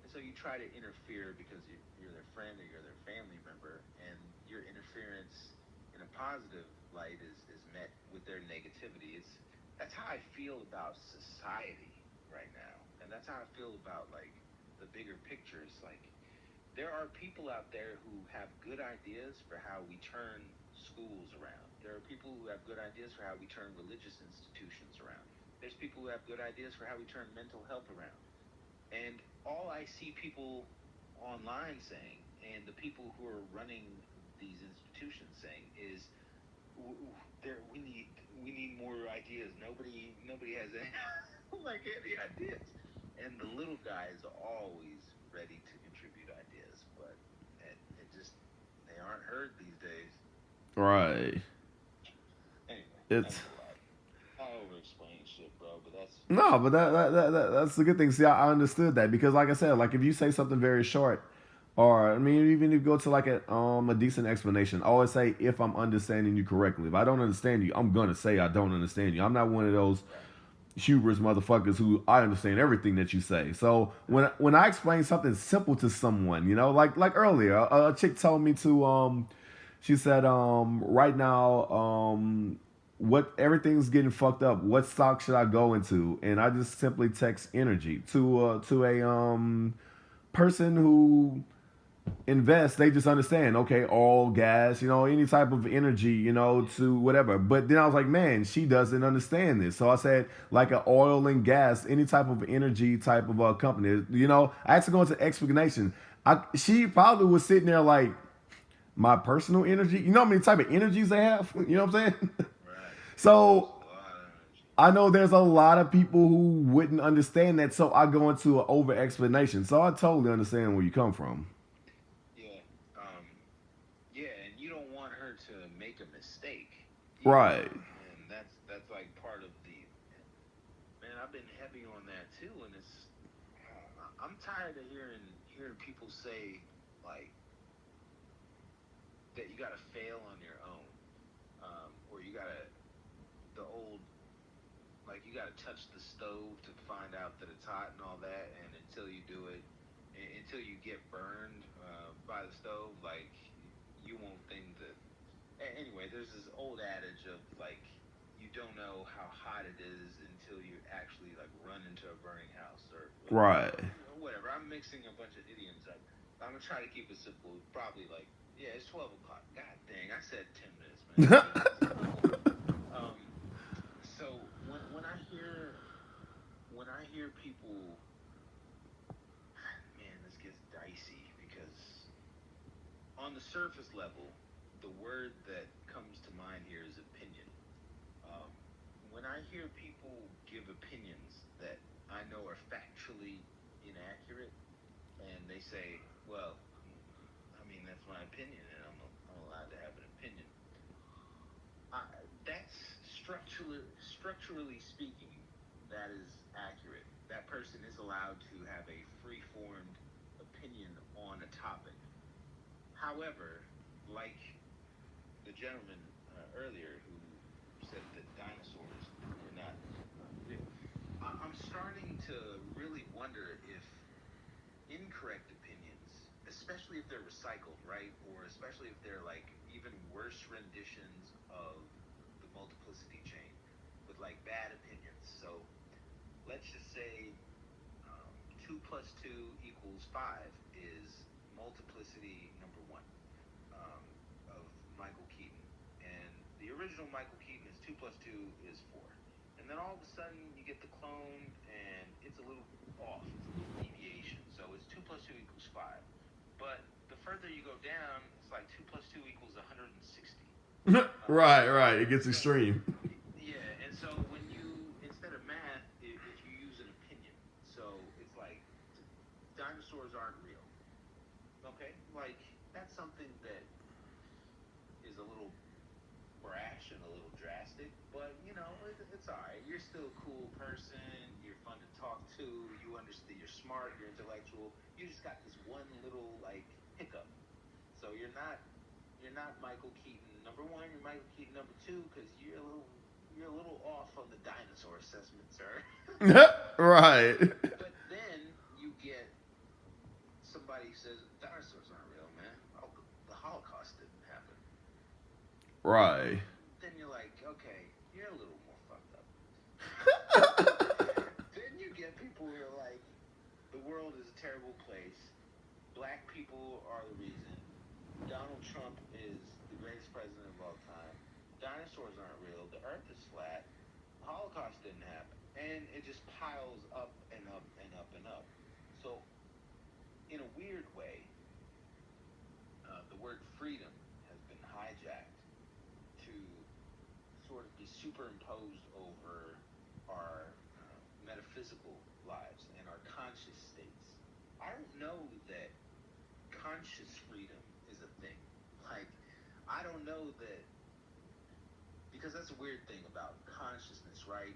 And so you try to interfere because you're their friend or you're their family member, and your interference in a positive light is met with their negativity. That's how I feel about society right now, and that's how I feel about like the bigger picture. It's like there are people out there who have good ideas for how we turn schools around. There are people who have good ideas for how we turn religious institutions around. There's people who have good ideas for how we turn mental health around. And all I see people online saying, and the people who are running these institutions saying, is there we need more ideas. Nobody has any like any ideas. And the little guys are always ready to contribute ideas, but it just they aren't heard these days. Right. Anyway, It's that's a lot. I over explain shit, bro, but that's no, but that's the good thing. See, I understood that because, like I said, like if you say something very short, or I mean, even if you go to like a decent explanation, I always say if I'm understanding you correctly. If I don't understand you, I'm gonna say I don't understand you. I'm not one of those right. hubris motherfuckers who I understand everything that you say. So when I explain something simple to someone, you know, like earlier, a chick told me to she said right now what everything's getting fucked up. What stock should I go into? And I just simply text energy to a person who invest, they just understand, okay, oil, gas, you know, any type of energy, you know, to whatever. But then I was like, man, she doesn't understand this. So I said, like an oil and gas, any type of energy type of company, you know, I had to go into explanation. She probably was sitting there like, my personal energy, you know how many type of energies they have? You know what I'm saying? Right. So It's a lot of energy. I know there's a lot of people who wouldn't understand that. So I go into an over explanation. So I totally understand where you come from. Yeah. Yeah, and you Yeah, Right. and that's like part of the man. I've been heavy on that too, and I'm tired of hearing people say like that you got to fail on your own, or you got to the old like you got to touch the stove to find out that it's hot and all that, and until you do it, until you get burned by the stove, like you won't think that. Anyway, there's this old adage of like you don't know how hot it is until you actually like run into a burning house or Right. whatever. I'm mixing a bunch of idioms up. I'm gonna try to keep it simple. Probably like, yeah, it's 12 o'clock. God dang, I said 10 minutes, man. um, so when I hear people, man, this gets dicey because on the surface level, the word that comes to mind here is opinion. Um, when I hear people give opinions that I know are factually inaccurate, and they say, "Well, I mean that's my opinion, and I'm allowed to have an opinion." I, that's structurally speaking, that is accurate. That person is allowed to have a free-formed opinion on a topic. However, like the gentleman earlier who said that dinosaurs were not real, I'm starting to really wonder if incorrect opinions, especially if they're recycled, right? Or especially if they're like even worse renditions of the multiplicity chain with like bad opinions. So let's just say 2 plus 2 equals 5 is multiplicity number one of Michael Keaton. And the original Michael Keaton is 2 plus 2 is 4. And then all of a sudden you get the clone and it's a little off. It's a little deviation. So it's 2 plus 2 equals 5. But the further you go down, it's like 2 plus 2 equals 160. Right. It gets extreme. Yeah, and so when you instead of math, if you use an opinion, so it's like dinosaurs aren't real. Okay, like that's something that is a little brash and a little drastic, but you know it's all right. You're still a cool person. You're fun to talk to. You understand. You're smart. You're intellectual. You just got this one little like hiccup. So you're not Michael Keaton number one. You're Michael Keaton number two because you're a little off on the dinosaur assessment, sir. Right. But then you get somebody who says dinosaurs aren't real, man. Oh, the Holocaust didn't happen. Right. Then you're like, okay, you're a little more fucked up. Then you get people who are like, the world is a terrible place. Black people are the reason. Donald Trump is the greatest president of all time. Dinosaurs aren't real. The earth is flat. The Holocaust didn't happen. And it just piles up and up and up and up. So, in a weird way, the word freedom has been hijacked to sort of be superimposed over our metaphysical lives and our conscious states. I don't know that conscious freedom is a thing. Like, I don't know that, because that's a weird thing about consciousness, right?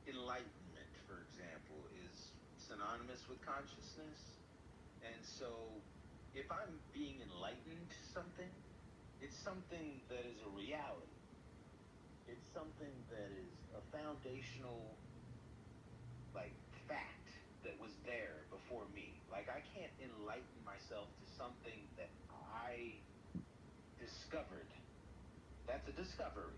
Enlightenment, for example, is synonymous with consciousness. And so, if I'm being enlightened to something, it's something that is a reality. It's something that is a foundational, like, fact that was there before me. Like, I can't enlighten myself to something that I discovered. That's a discovery.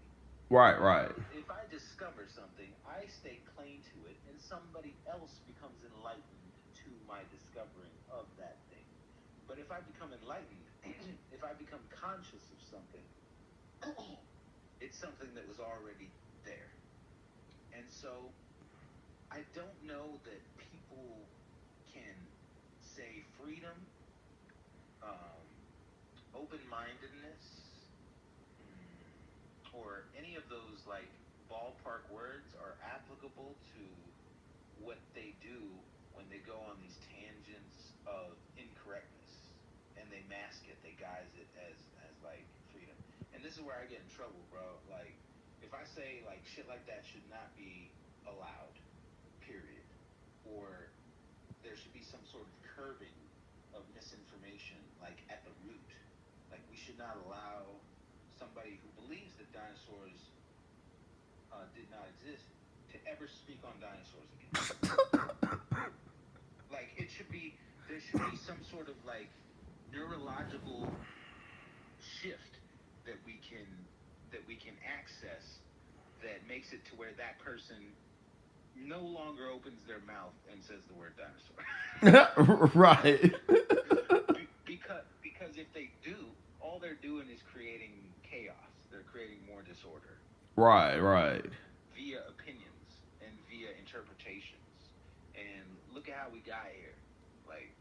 Right. If I discover something, I stake claim to it, and somebody else becomes enlightened to my discovering of that thing. But if I become enlightened, if I become conscious of something, it's something that was already there. And so I don't know that people can say freedom, um, open-mindedness, or any of those like ballpark words are applicable to what they do when they go on these tangents of incorrectness and they mask it, they guise it as like freedom. And and this is where I get in trouble, bro. Like, if I say like shit like that should not be allowed, period, or there should be some sort of curbing of misinformation, like at the root. Like, we should not allow somebody who believes that dinosaurs did not exist to ever speak on dinosaurs again. Like, there should be some sort of like neurological shift that we can access that makes it to where that person no longer opens their mouth and says the word dinosaur. Right. Because if they do, all they're doing is creating chaos. They're creating more disorder. Right, right. Via opinions and via interpretations. And look at how we got here. Like,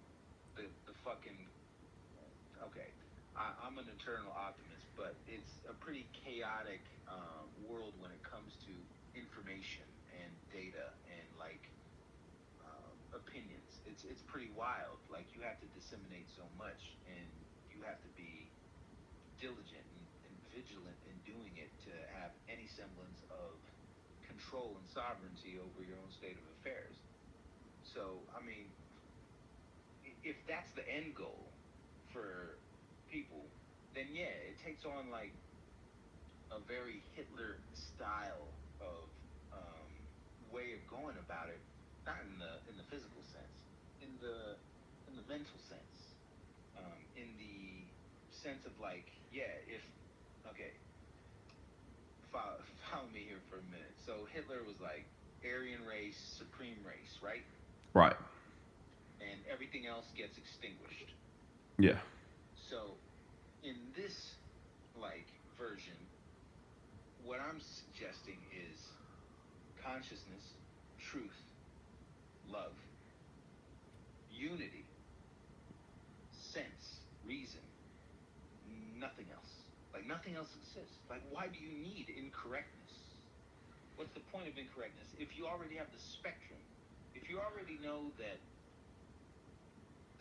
the fucking... Okay, I'm an eternal optimist, but it's a pretty chaotic world when it comes to information and data and, like, opinions. It's pretty wild. Like, you have to disseminate so much, and you have to be diligent and vigilant in doing it to have any semblance of control and sovereignty over your own state of affairs. So, I mean, if that's the end goal for people, then yeah, it takes on like a very Hitler style of way of going about it, not in the physical sense, in the mental sense, in the sense of like, yeah, if okay, follow me here for a minute. So Hitler was like Aryan race, supreme race, right? Right. And everything else gets extinguished. Yeah. So in this like version, what I'm suggesting is consciousness, truth, love, unity, sense, reason, nothing else. Like, nothing else exists. Like, why do you need incorrectness? What's the point of incorrectness? If you already have the spectrum, if you already know that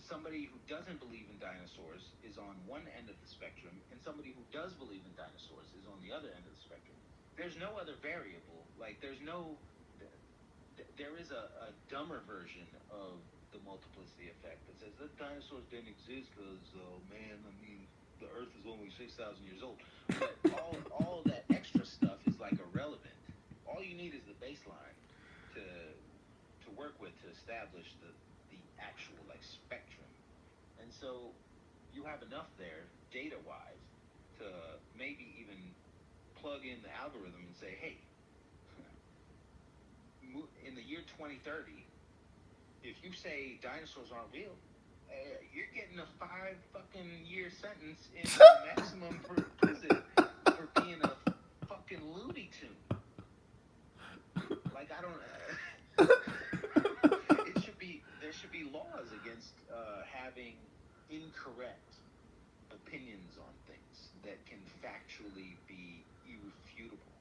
somebody who doesn't believe in dinosaurs is on one end of the spectrum, and somebody who does believe in dinosaurs is on the other end of the spectrum, there's no other variable. Like, there is a dumber version of the multiplicity effect that says that dinosaurs didn't exist because, the Earth is only 6,000 years old. But all that extra stuff is like irrelevant. All you need is the baseline to work with to establish the actual like spectrum. And so you have enough there, data-wise, to maybe even plug in the algorithm and say, hey, in the year 2030, if you say dinosaurs aren't real, you're getting a 5 fucking year sentence in maximum prison for being a fucking Looney Tune. Like, I don't... there should be laws against having incorrect opinions on things that can factually be irrefutable.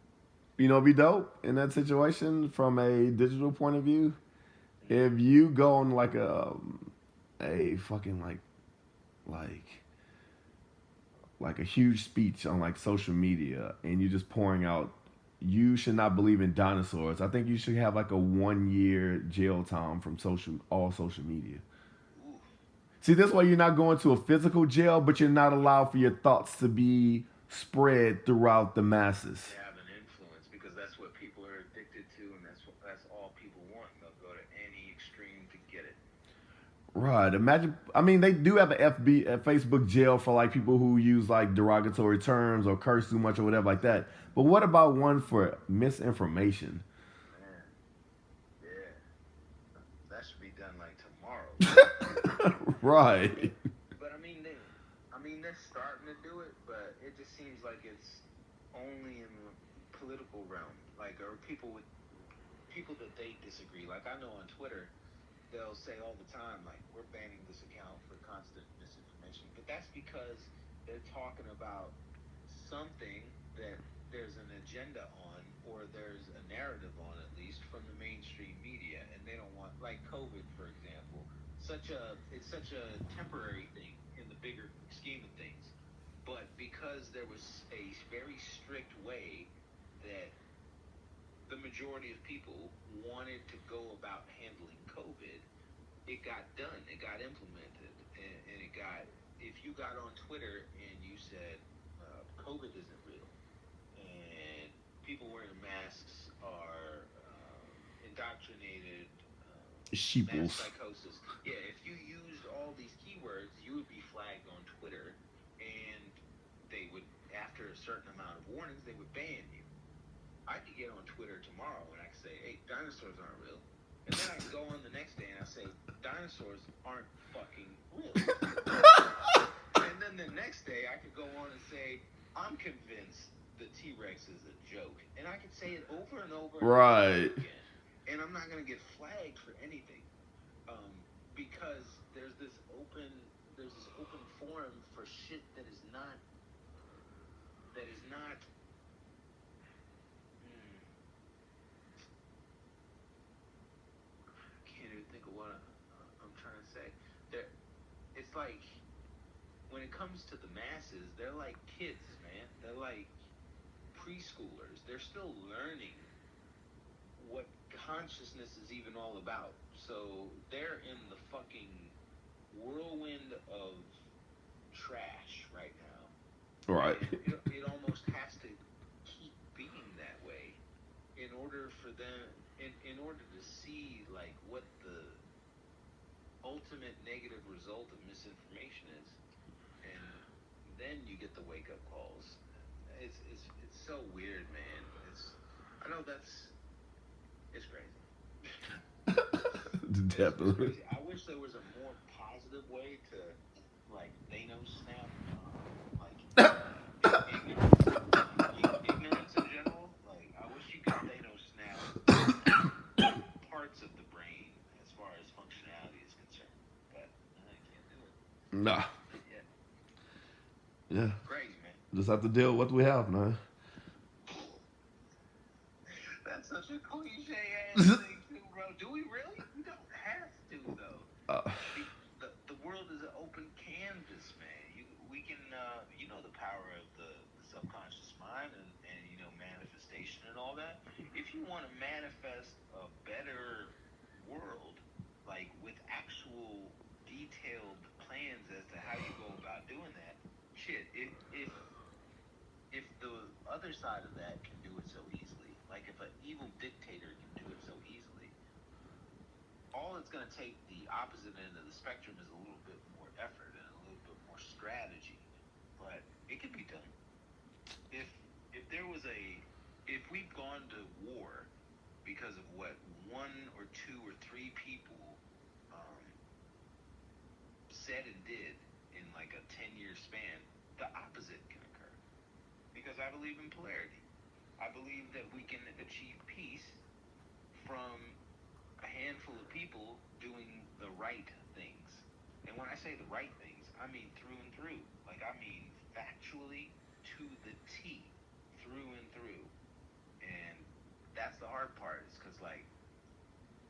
You know, it'd be dope in that situation from a digital point of view. If you go on like a fucking like a huge speech on like social media, and you're just pouring out, you should not believe in dinosaurs. I think you should have like a 1 year jail time from all social media. Ooh. See, this way you're not going to a physical jail, but you're not allowed for your thoughts to be spread throughout the masses. They have an influence because that's what people are addicted to, and that's all people want. They'll go to any extreme to get it. Right. Imagine. I mean, they do have a Facebook jail for like people who use like derogatory terms or curse too much or whatever like that. But what about one for misinformation? Man, yeah, that should be done like tomorrow. Right. But I mean, they're starting to do it, but it just seems like it's only in the political realm, like, or people that they disagree. Like, I know on Twitter, they'll say all the time, like, we're banning this account for constant misinformation. But that's because they're talking about something that there's an agenda on, or there's a narrative on, at least, from the mainstream media. And they don't want, like COVID, for example, it's such a temporary thing in the bigger scheme of things. But because there was a very strict way that the majority of people wanted to go about handling COVID, it got done, it got implemented, and it got. If you got on Twitter and you said COVID isn't real, and people wearing masks are indoctrinated, mass Sheeples. psychosis. Yeah, if you used all these keywords, you would be flagged on Twitter, and they would, after a certain amount of warnings, they would ban you. I could get on Twitter tomorrow and I could say, "Hey, dinosaurs aren't real," and then I could go on the next day and I say, "Dinosaurs aren't fucking real." And then the next day I could go on and say, "I'm convinced the T-Rex is a joke," and I could say it over and over and Right. over again, and I'm not gonna get flagged for anything, because there's this open forum for shit that is not. Can't even think of what I'm trying to say. It's like when it comes to the masses, they're like kids, man. They're like preschoolers. They're still learning what consciousness is even all about. So they're in the fucking whirlwind of trash right now. Right. And it almost has to keep being that way in order for them, in order to see like what the ultimate negative result of misinformation is, and then you get the wake up calls. It's so weird, man. I know it's crazy. It's Definitely. crazy. I wish there was a more positive way to like Thanos snap, like ignorance in general. Like I wish you could Thanos snap parts of the brain as far as functionality is concerned, but I can't do it. Nah. Not yet. Yeah. Crazy, man. Just have to deal with what we have, man. That's such a cliche ass thing, too, bro. Do we really? We don't have to, though. Uh, The world is an open canvas, man. We can, the power of the subconscious mind and manifestation and all that. If you want to manifest a better world, like with actual detailed plans as to how you go about doing that, shit. If the other side of that can do it so easily, like if an evil dictator can do it so easily, all it's going to take the opposite end of the spectrum is a little bit more effort and a little bit more strategy, but it can be done. If if there was if we've gone to war because of what one or two or three people um, said and did in like a 10-year span, the opposite can occur because I believe in polarity. I believe that we can achieve peace from a handful of people doing the right things. And when I say the right things, I mean through and through. Like, I mean factually to the T, through and through. And that's the hard part, is because, like,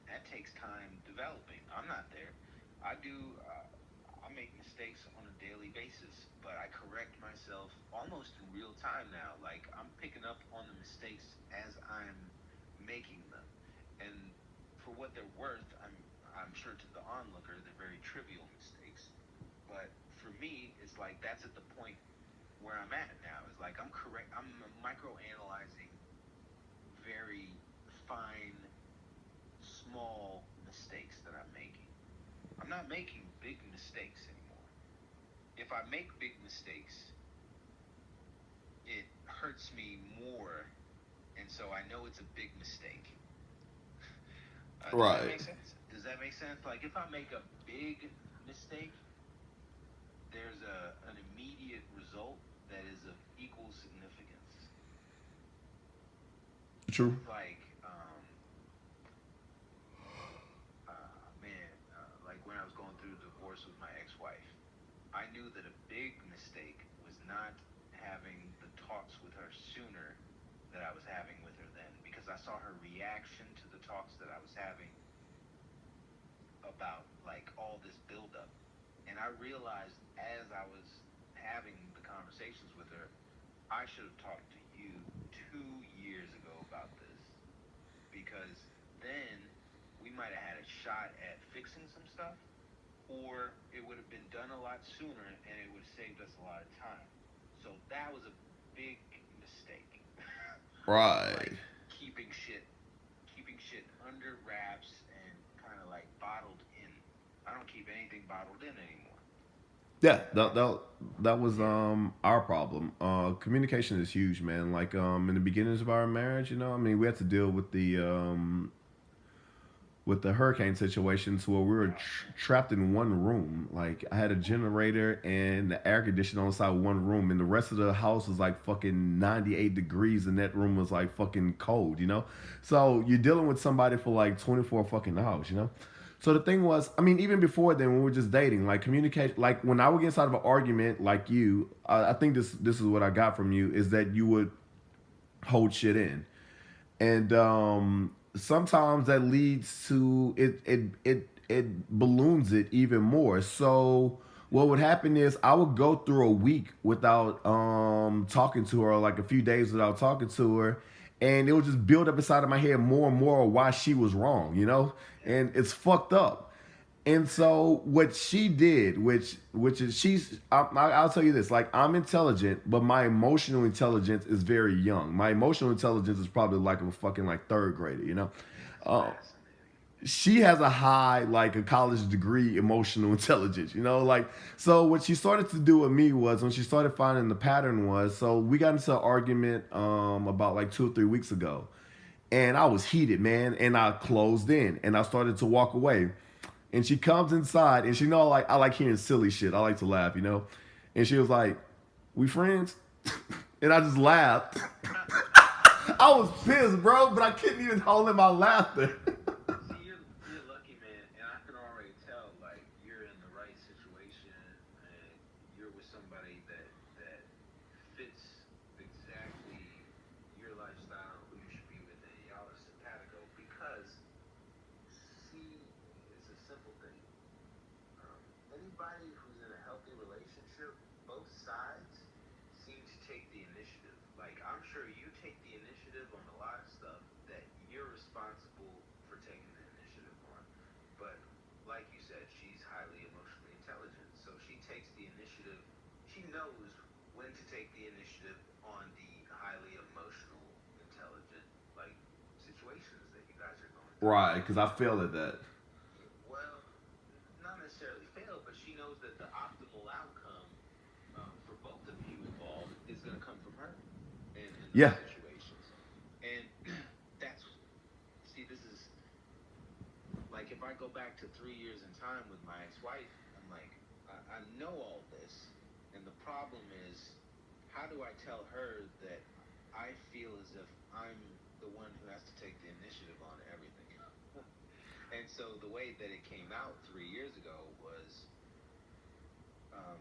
that takes time developing. I'm not there. I do, I make mistakes on a daily basis, but I correct myself almost in real time now. Like, I'm picking up on the mistakes as I'm making them. And for what they're worth, I'm sure to the onlooker they're very trivial mistakes. But for me, it's like that's at the point where I'm at now. It's like I'm micro analyzing very fine, small mistakes that I'm making. I'm not making big mistakes anymore. If I make big mistakes, it hurts me more, and so I know it's a big mistake. Does that right. make sense? Does that make sense? Like if I make a big mistake, there's an immediate result that is of equal significance. True. Like man, like when I was going through the divorce with my ex-wife, I knew that a big mistake was not having the talks with her sooner that I was having with her then, because I saw her reaction to the talks that I was having about like all this buildup, and I realized as I was having the conversations with her, I should have talked to you 2 years ago about this, because then we might have had a shot at fixing some stuff, or it would have been done a lot sooner and it would have saved us a lot of time. So that was a big mistake. Right. Like keeping shit under wraps and kind of like bottled in. I don't keep anything bottled in anymore. Yeah, that was our problem. Communication is huge, man. Like in the beginnings of our marriage, you know, I mean, we had to deal with the hurricane situations where we were trapped in one room. Like I had a generator and the air conditioner inside one room, and the rest of the house was like fucking 98 degrees, and that room was like fucking cold, you know. So you're dealing with somebody for like 24 fucking hours, you know. So the thing was, I mean, even before then, when we were just dating, like communicate, like when I would get inside of an argument, like you, I think this is what I got from you is that you would hold shit in, and sometimes that leads to it balloons it even more. So what would happen is I would go through a week without talking to her, or like a few days without talking to her, and it would just build up inside of my head more and more why she was wrong, you know, and it's fucked up. And so what she did, which is I'll tell you this, like I'm intelligent, but my emotional intelligence is very young. My emotional intelligence is probably like a fucking like third grader, you know. That's Uh, fascinating. she has a high like a college degree emotional intelligence, you know. Like so, what she started to do with me was when she started finding the pattern was so we got into an argument about like 2 or 3 weeks ago, and I was heated, man, and I closed in and I started to walk away. And she comes inside and she know like I like hearing silly shit. I like to laugh, you know. And she was like, "We friends?" And I just laughed. I was pissed, bro, but I couldn't even hold in my laughter. See, you're lucky, man, and I can already tell like you're in the right situation and you're with somebody that fits exactly your lifestyle, who you should be with, and y'all are simpatico because see, it's a simple thing. Anybody who's in a healthy relationship, both sides seem to take the initiative. Like, I'm sure you take the initiative on a lot of stuff that you're responsible for taking the initiative on. But, like you said, she's highly emotionally intelligent. So she takes the initiative. She knows when to take the initiative on the highly emotional, intelligent, like, situations that you guys are going through. Right, because I failed at that. Well, not necessarily fail, but she knows that the optimal outcome for both of you involved is going to come from her in those Yeah. situations. And that's, see, this is like if I go back to 3 years in time with my ex-wife, I'm like, I know all this. And the problem is, how do I tell her that I feel as if I'm the one who has to take the initiative on everything? And so the way that it came out 3 years ago was, um,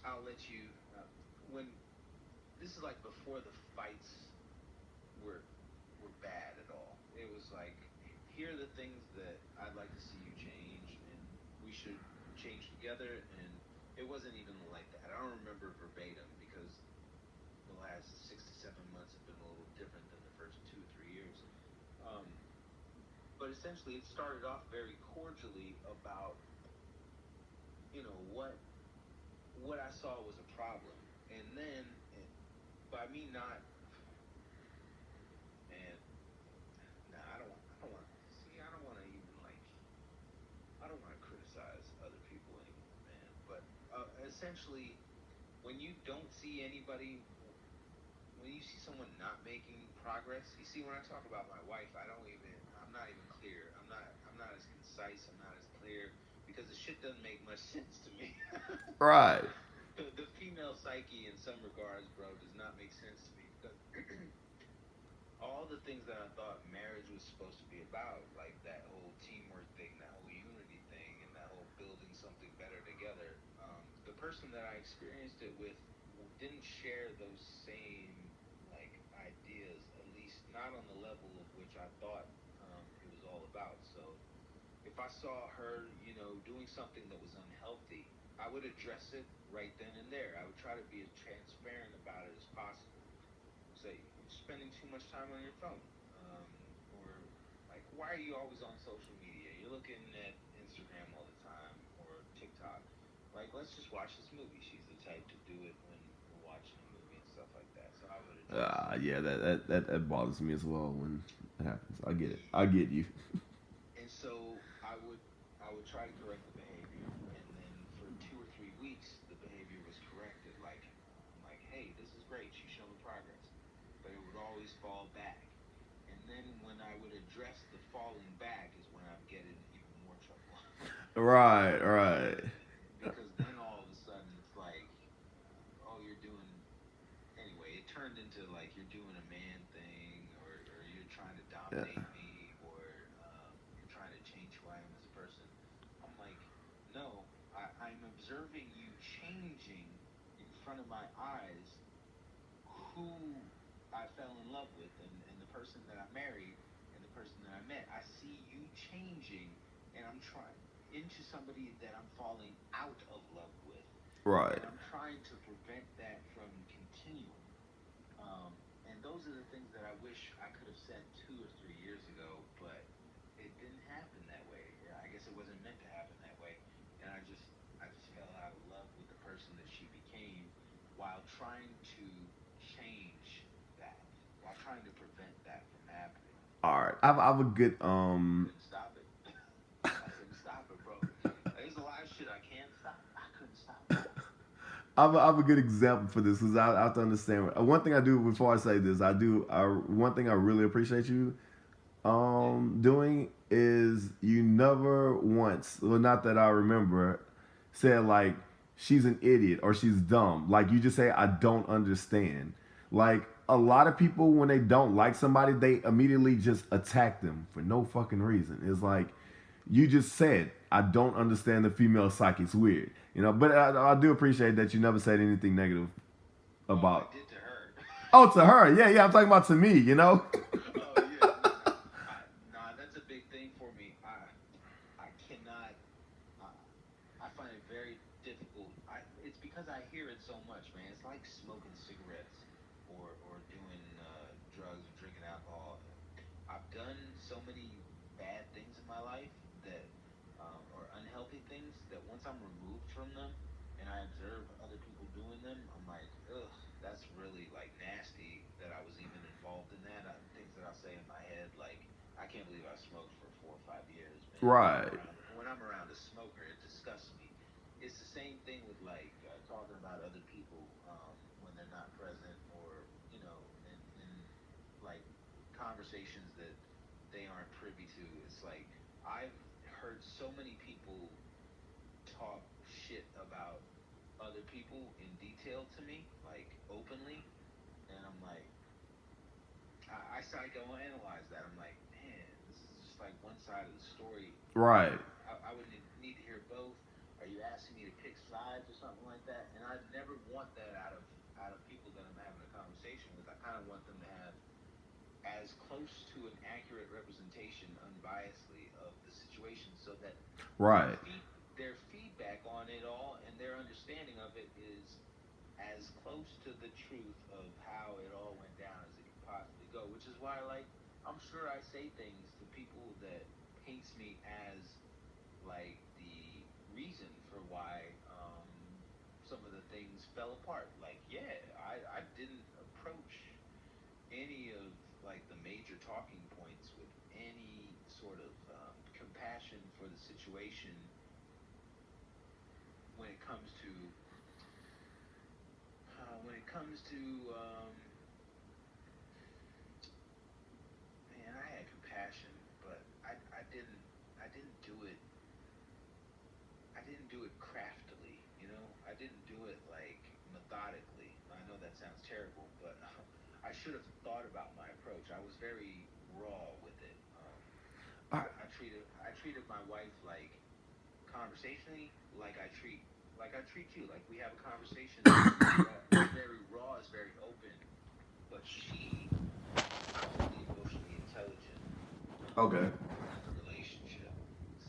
I'll let you, when this is like before the fights were were bad at all. It was like, here are the things that I'd like to see you change, and we should change together. And it wasn't even like that. I don't remember verbatim because the last 6 to 7 months have been a little different than the first 2 or 3 years. Um, but essentially, it started off very cordially about what I saw was a problem, and then by me not, and nah, I don't want to see, I don't want to even like, I don't want to criticize other people anymore, man. But essentially, when you don't see anybody, when you see someone not making progress, you see, when I talk about my wife, I'm not even clear. I'm not as concise. I'm not as clear because the shit doesn't make much sense to me. Right. The female psyche, in some regards, bro, does not make sense to me because all the things that I thought marriage was supposed to be about, like that whole teamwork thing, that whole unity thing, and that whole building something better together, the person that I experienced it with didn't share those same like ideas, at least not on the level of which I thought it was all about. So if I saw her, doing something that was unhealthy, I would address it right then and there. I would try to be as transparent about it as possible. Say, you're spending too much time on your phone. Or, like, why are you always on social media? You're looking at Instagram all the time or TikTok. Like, let's just watch this movie. She's the type to do it when we're watching a movie and stuff like that. So I would address it. Yeah, that bothers me as well when it happens. I get it. I get you. And so I would try to correct the behavior, and then for 2 or 3 weeks, the behavior was corrected. Like, I'm like, hey, this is great. She's showing progress, but it would always fall back. And then when I would address the falling back is when I'm getting even more trouble. Right, right. Because then all of a sudden it's like, oh, you're doing anyway. It turned into like you're doing a man thing, or you're trying to Yeah. dominate me, or you're trying to change who I am as a person. I'm like, no, I'm observing you changing in front of my eyes who I fell in love with, and the person that I married and the person that I met. I see you changing, and I'm trying into somebody that I'm falling out of love with, Right. and I'm trying to prevent that from continuing. Um, and those are the things that I wish I could have said 2 or 3 years ago, but it didn't happen that way. Yeah, I guess it wasn't meant to happen that way, and I just fell out of love with the person that she became, while trying to change that, while trying to prevent that from happening. All right. I have a good Couldn't stop it. I couldn't stop it, bro. There's a lot of shit I can't stop. I couldn't stop it. I have a good example for this because I have to understand. One thing I do before I say this, one thing I really appreciate you doing is you never once, well, not that I remember, said like she's an idiot or she's dumb. Like you just say I don't understand. Like a lot of people when they don't like somebody, they immediately just attack them for no fucking reason. It's like you just said I don't understand the female psyche. It's weird, But I do appreciate that you never said anything negative Oh, I about. did to her. Oh, to her, yeah. I'm talking about to me. Oh yeah, nah, that's a big thing for me. I cannot. I find it very difficult. It's because I hear it so much, man. It's like smoking cigarettes or doing drugs or drinking alcohol. I've done so many bad things in my life that, or unhealthy things that once I'm removed from them and I observe other people doing them, I'm like, ugh, that's really like nasty that I was even involved in that. Things that I'll say in my head, like, I can't believe I smoked for 4 or 5 years, man. Right. When I'm around a smoker, it disgusts me. It's the same thing with like talking about other people when they're not present, or in like conversations that they aren't privy to. It's like I've heard so many people talk shit about other people in detail to me, like openly, and I'm like, I psychoanalyze that. I'm like, man, this is just like one side of the story. Right. I would need to hear both. Are you asking me to pick sides or something like that? And I never want that out of people that I'm having a conversation with. I kind of want them to have as close to an accurate representation, unbiasedly, of the situation, so that their Right. their feedback on it all and their understanding of it is as close to the truth of how it all went down as it could possibly go. Which is why, like, I'm sure I say things to people that paints me as like the reason for why some of the things fell apart. Like, yeah, I didn't approach any of like the major talking points with any sort of compassion for the situation when it comes to when it comes to man, I had compassion, but I didn't do it. I didn't do it craftily, I didn't do it like methodically. I know that sounds terrible, but I should have thought about my approach. I was very raw with it. Uh, I treated my wife like conversationally, like I treat you. Like, we have a conversation that's very raw. It's very raw. It's very open. But she is the emotionally intelligent okay. in the relationship.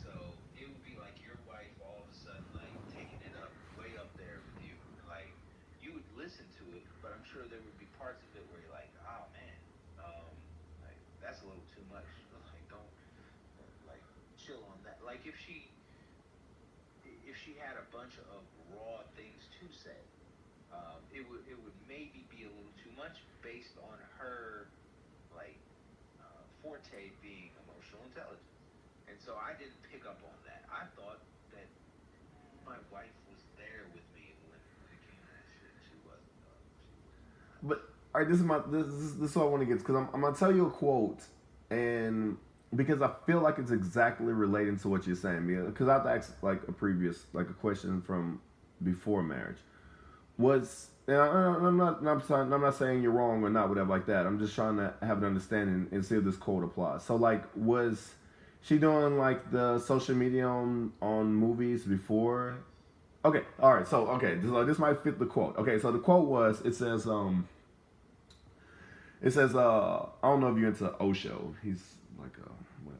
So it would be like your wife all of a sudden like taking it up sure there would be parts of it where you're like, oh man, like that's a little too much. Like don't like chill on that. Like if she had a bunch of raw things to say, it would maybe be a little too much based on her like forte being emotional intelligence. And so I didn't pick up on that. I thought that my wife was there with me when it came to that shit. She wasn't though. She was not. But all right, this is what I want to get because I'm gonna tell you a quote, and because I feel like it's exactly relating to what you're saying. Because I have to ask like a question from before marriage was. And I'm not saying you're wrong or not, whatever like that. I'm just trying to have an understanding and see if this quote applies. So like, was she doing like the social media on movies before? Yes. Okay, all right. So okay, this might fit the quote. Okay, so the quote was it says I don't know if you're into Osho. He's like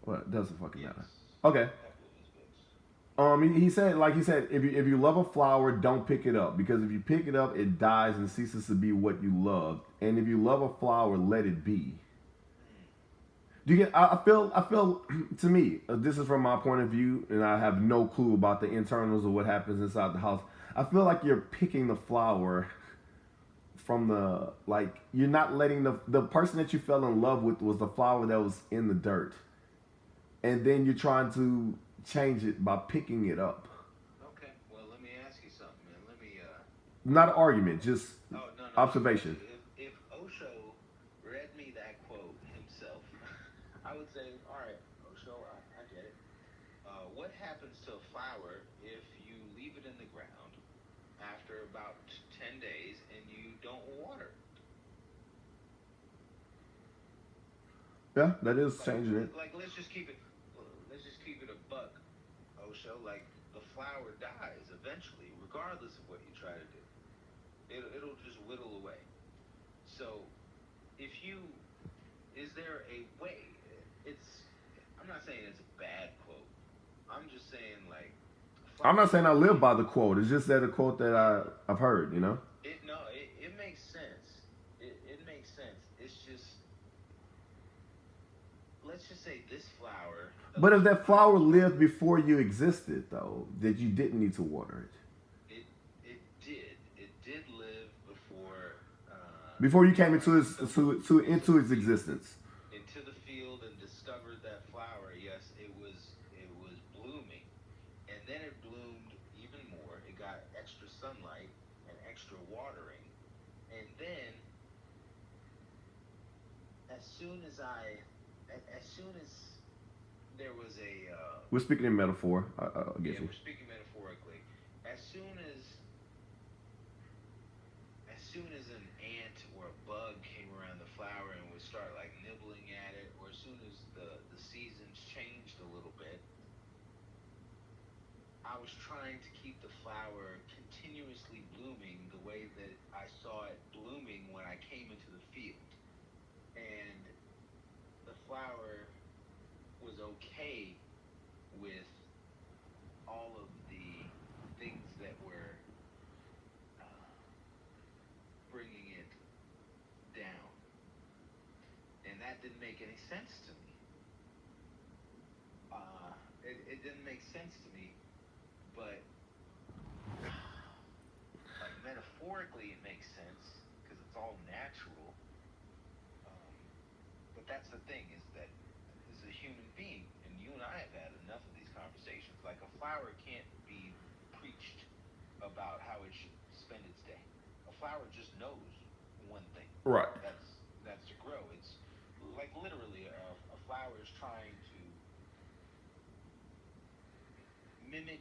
what doesn't fucking Yes. matter. Okay. A couple of his books. He said if you love a flower, don't pick it up because if you pick it up, it dies and ceases to be what you love. And if you love a flower, let it be. Do you get? I feel. To me, this is from my point of view, and I have no clue about the internals or what happens inside the house. I feel like you're picking the flower from the like. You're not letting the person that you fell in love with was the flower that was in the dirt, and then you're trying to change it by picking it up. Okay. Well, let me ask you something, man. Let me. Not an argument, just Oh no no no. observation. If Osho read me that quote himself, I would say, all right, Osho, I get it. What happens to a flower if you leave it in the ground after about 10 days and you don't water? Yeah, that is changing it. Like let's just keep it a buck, Osho. Like the flower dies eventually, regardless of what you try to do. It'll just whittle away. So if you is there a way? It's I'm not saying it's a bad quote. I'm just saying like I'm not flowers. saying I live by the quote. It's just that a quote that I've heard. It no, it makes sense. It makes sense. It's just let's just say this flower. But if that flower lived before you existed, though, that you didn't need to water it. It did live Before you came before I into its existence. into the field and discovered that flower. Yes, it was blooming, and then it bloomed even more. It got extra sunlight and extra watering, and then as soon as there was a We're speaking in metaphor. I get yeah, you. we're speaking metaphorically. As soon as an ant or a bug came around the flower and would start like nibbling at it, or as soon as the seasons changed a little bit, I was trying to keep the flower continuously blooming the way that I saw it blooming when I came into the field. And the flower was okay with all of the things that were uh, bringing it down. And that didn't make any sense to me. It didn't make sense to me, but like metaphorically it makes sense because it's all natural. Um, but that's the thing is that as a human being, and you and I have had enough of these conversations. Like a flower can't be preached about how it should spend its day. A flower just knows one thing. Right. That's to grow. It's like literally a flower is trying to mimic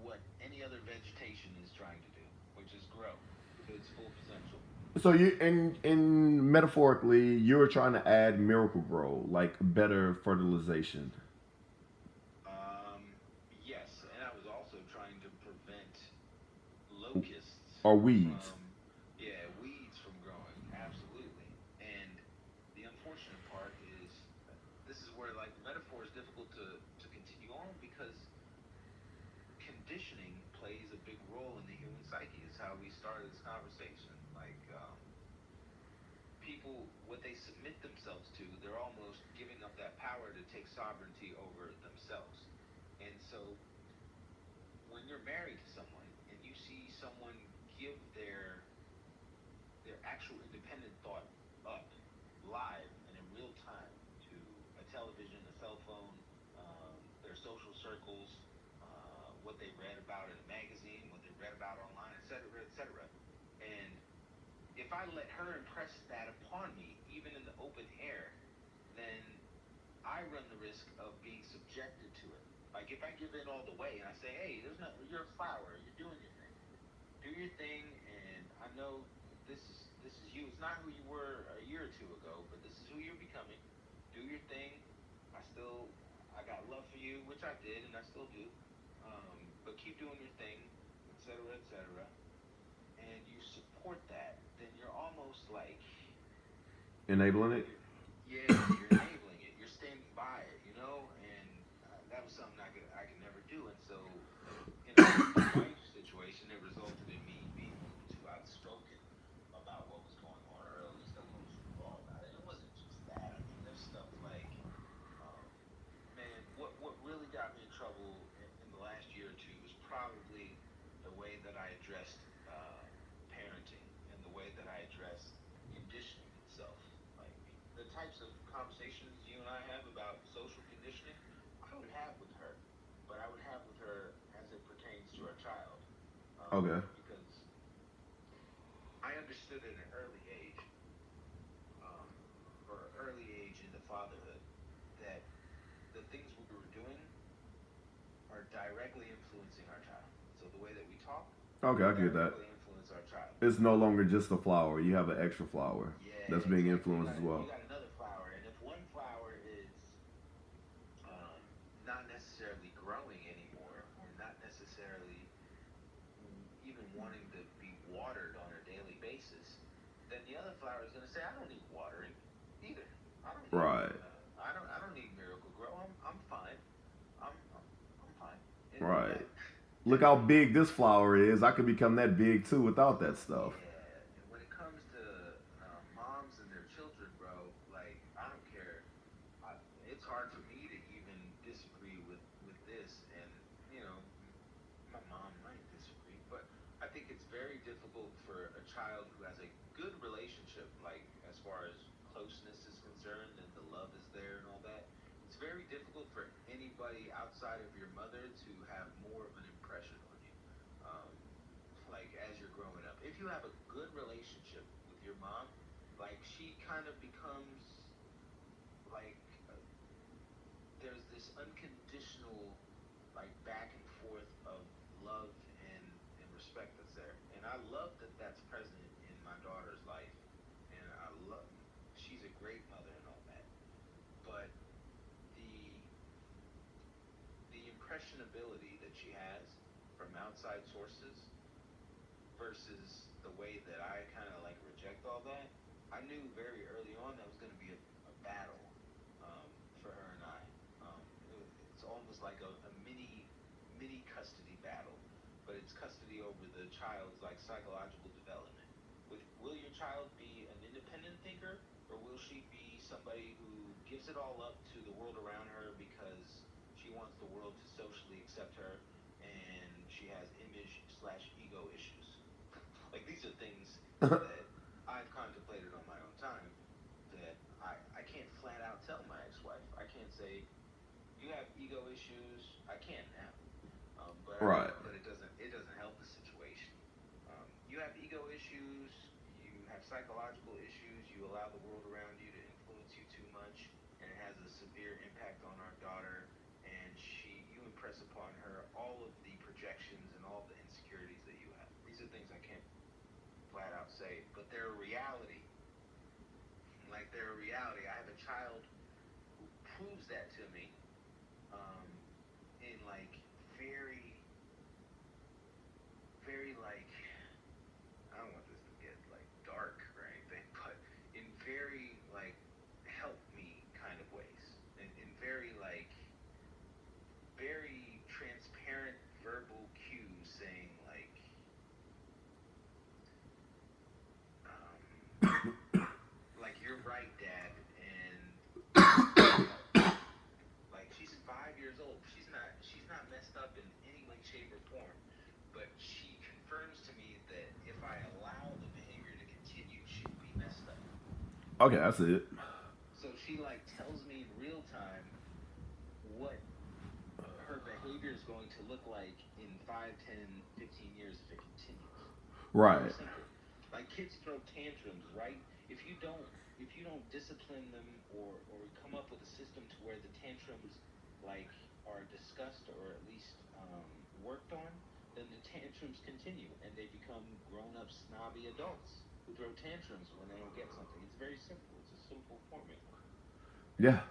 what any other vegetation is trying to do, which is grow to its full potential. So you in metaphorically, you were trying to add miracle grow, like better fertilization Um, yes, and I was also trying to prevent locusts or weeds. from, yeah, weeds from growing. Absolutely. And the unfortunate part is this is where like metaphor is difficult to continue on because conditioning plays a big role in the human psyche. Is how we started this conversation. Like people, what they submit themselves to, they're almost giving up that power to take sovereignty over themselves. And so when you're married to someone and you see someone give their actual independent thought up live and in real time to a television, a cell phone, their social circles, what they read about in a magazine, what they read about online, et cetera, and if I let her impress that upon me, even in the open air, then I run the risk of being subjected to it. Like if I give in all the way and I say, "Hey, you're a flower. You're doing your thing. Do your thing." And I know this is you. It's not who you were a year or two ago, but this is who you're becoming. Do your thing. I got love for you, which I did and I still do. But keep doing your thing, et cetera, and you support that, then you're almost like Enabling it. yeah, you're enabling it. You're standing by it, and that was something I could never do. And so, in my wife's situation, it resulted in me being a little too outspoken about what was going on, or at least a little too raw about it. It wasn't just that. I mean, there's stuff like, um, man, what really got me in trouble in the last year or two was probably the way that I addressed parenting and the way that I addressed conditioning itself. Like the types of conversations you and I have about social conditioning, I would have with her, but I would have with her as it pertains to our child, Okay. because I understood at an early age, um, or early age into fatherhood, that the things we were doing are directly influencing our child. So the way that we talk Okay, I get that. directly influence our child. It's no longer just a flower. You have an extra flower Yeah, that's being exactly. influenced as well. You got another flower, and if one flower is not necessarily growing anymore, or not necessarily even wanting to be watered on a daily basis, then the other flower is going to say, "I don't need watering either. I don't need. Right. I don't need Miracle Grow. I'm fine. I'm fine." And Right. that Look how big this flower is. I could become that big too without that stuff. Yeah, and when it comes to moms and their children, bro, like I don't care. It's hard for me to even disagree with this, and you know, my mom might disagree, but I think it's very difficult for a child who has a good relationship, like as far as closeness is concerned and the love is there and all that. It's very difficult for anybody outside of your mother to have more of an impression on you. Um, like as you're growing up. If you have a good relationship with your mom, like she kind of becomes like there's this unconditional like back and forth of love and respect that's there. And I love that that's present in my daughter's life. And I love she's a great mother and all that. But the the impressionability that she has from outside sources versus the way that I kind of like reject all that, I knew very early on that was going to be a battle for her and I. It's almost like a mini custody battle, but it's custody over the child's like psychological development. Will your child be an independent thinker, or will she be somebody who gives it all up to the world around her because she wants the world to socially accept her and she has image slash ego issues? Like these are things that I've contemplated on my own time that I can't flat out tell my ex-wife. I can't say you have ego issues. I can't now, Right. but it doesn't help the situation. You have ego issues. You have psychological issues. You allow the world around you to influence you too much, and it has a severe impact on our daughter. And you impress upon her all of the projections and all the insecurities that you have. These are things I can't flat out say, but they're a reality. Like they're a reality. I have a child who proves that to me in like very, very like I don't want this to get like dark or anything, but in very like help me kind of ways, in very like very transparent verbal cues saying like like messed up in any way, shape, or form. But she confirms to me that if I allow the behavior to continue, she'll be messed up. Okay, that's it. So she like tells me in real time what her behavior is going to look like in 5, 10, 15 years if it continues. Very Right. simple. Like kids throw tantrums, right? If you don't discipline them or come up with a system to where the tantrums like are discussed or at least worked on, then the tantrums continue and they become grown-up snobby adults who throw tantrums when they don't get something. It's very simple. It's a simple formula. Yeah.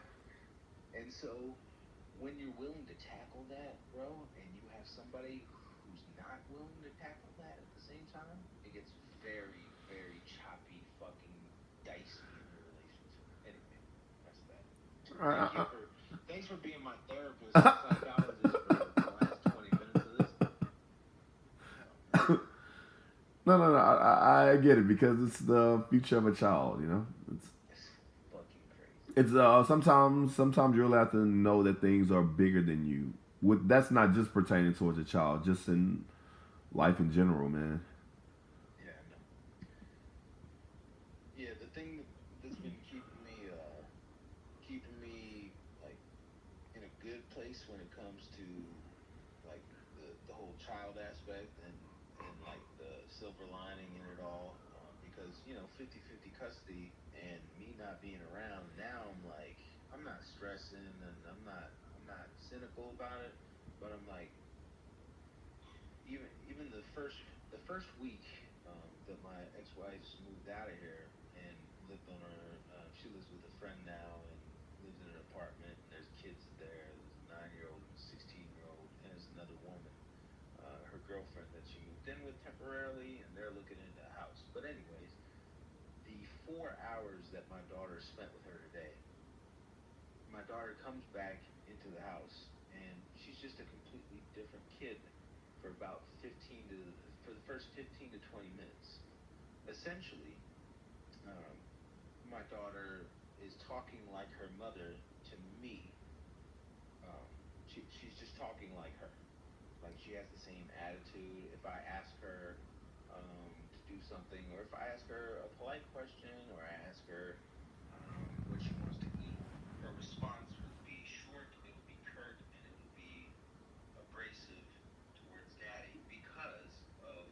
And so when you're willing to tackle that, bro, and you have somebody who's not willing to tackle that at the same time, it gets very, very choppy, fucking dicey in your relationship. Anyway, that's that. Thanks for being my therapist and psychologist for the last 20 minutes of this. No. I get it because it's the future of a child. You know, It's fucking crazy. it's sometimes you really have to know that things are bigger than you. With that's not just pertaining towards a child, just in life in general, man. Yeah, I know. Yeah, the thing that's been keeping me like in a good place when it comes to like the whole child aspect and like the silver lining in it all because 50-50 custody and me not being around now I'm like I'm not stressing and I'm not cynical about it but I'm like even the first week that my ex-wife moved out of here and lived on her she lives with a friend now and lives in an apartment and there's kids there there's a 9-year-old and a 16-year-old and there's another woman her girlfriend that she moved in with temporarily and they're looking into a house but anyways the 4 hours that my daughter spent with her today my daughter comes back into the house and she's just a completely different kid for about 15 to for the first 15 to 20 minutes. Essentially, um, my daughter is talking like her mother to me. She's just talking like her. Like she has the same attitude. If I ask her to do something, or if I ask her a polite question, or I ask her what she wants to eat, her response will be short, it will be curt, and it will be abrasive towards daddy because of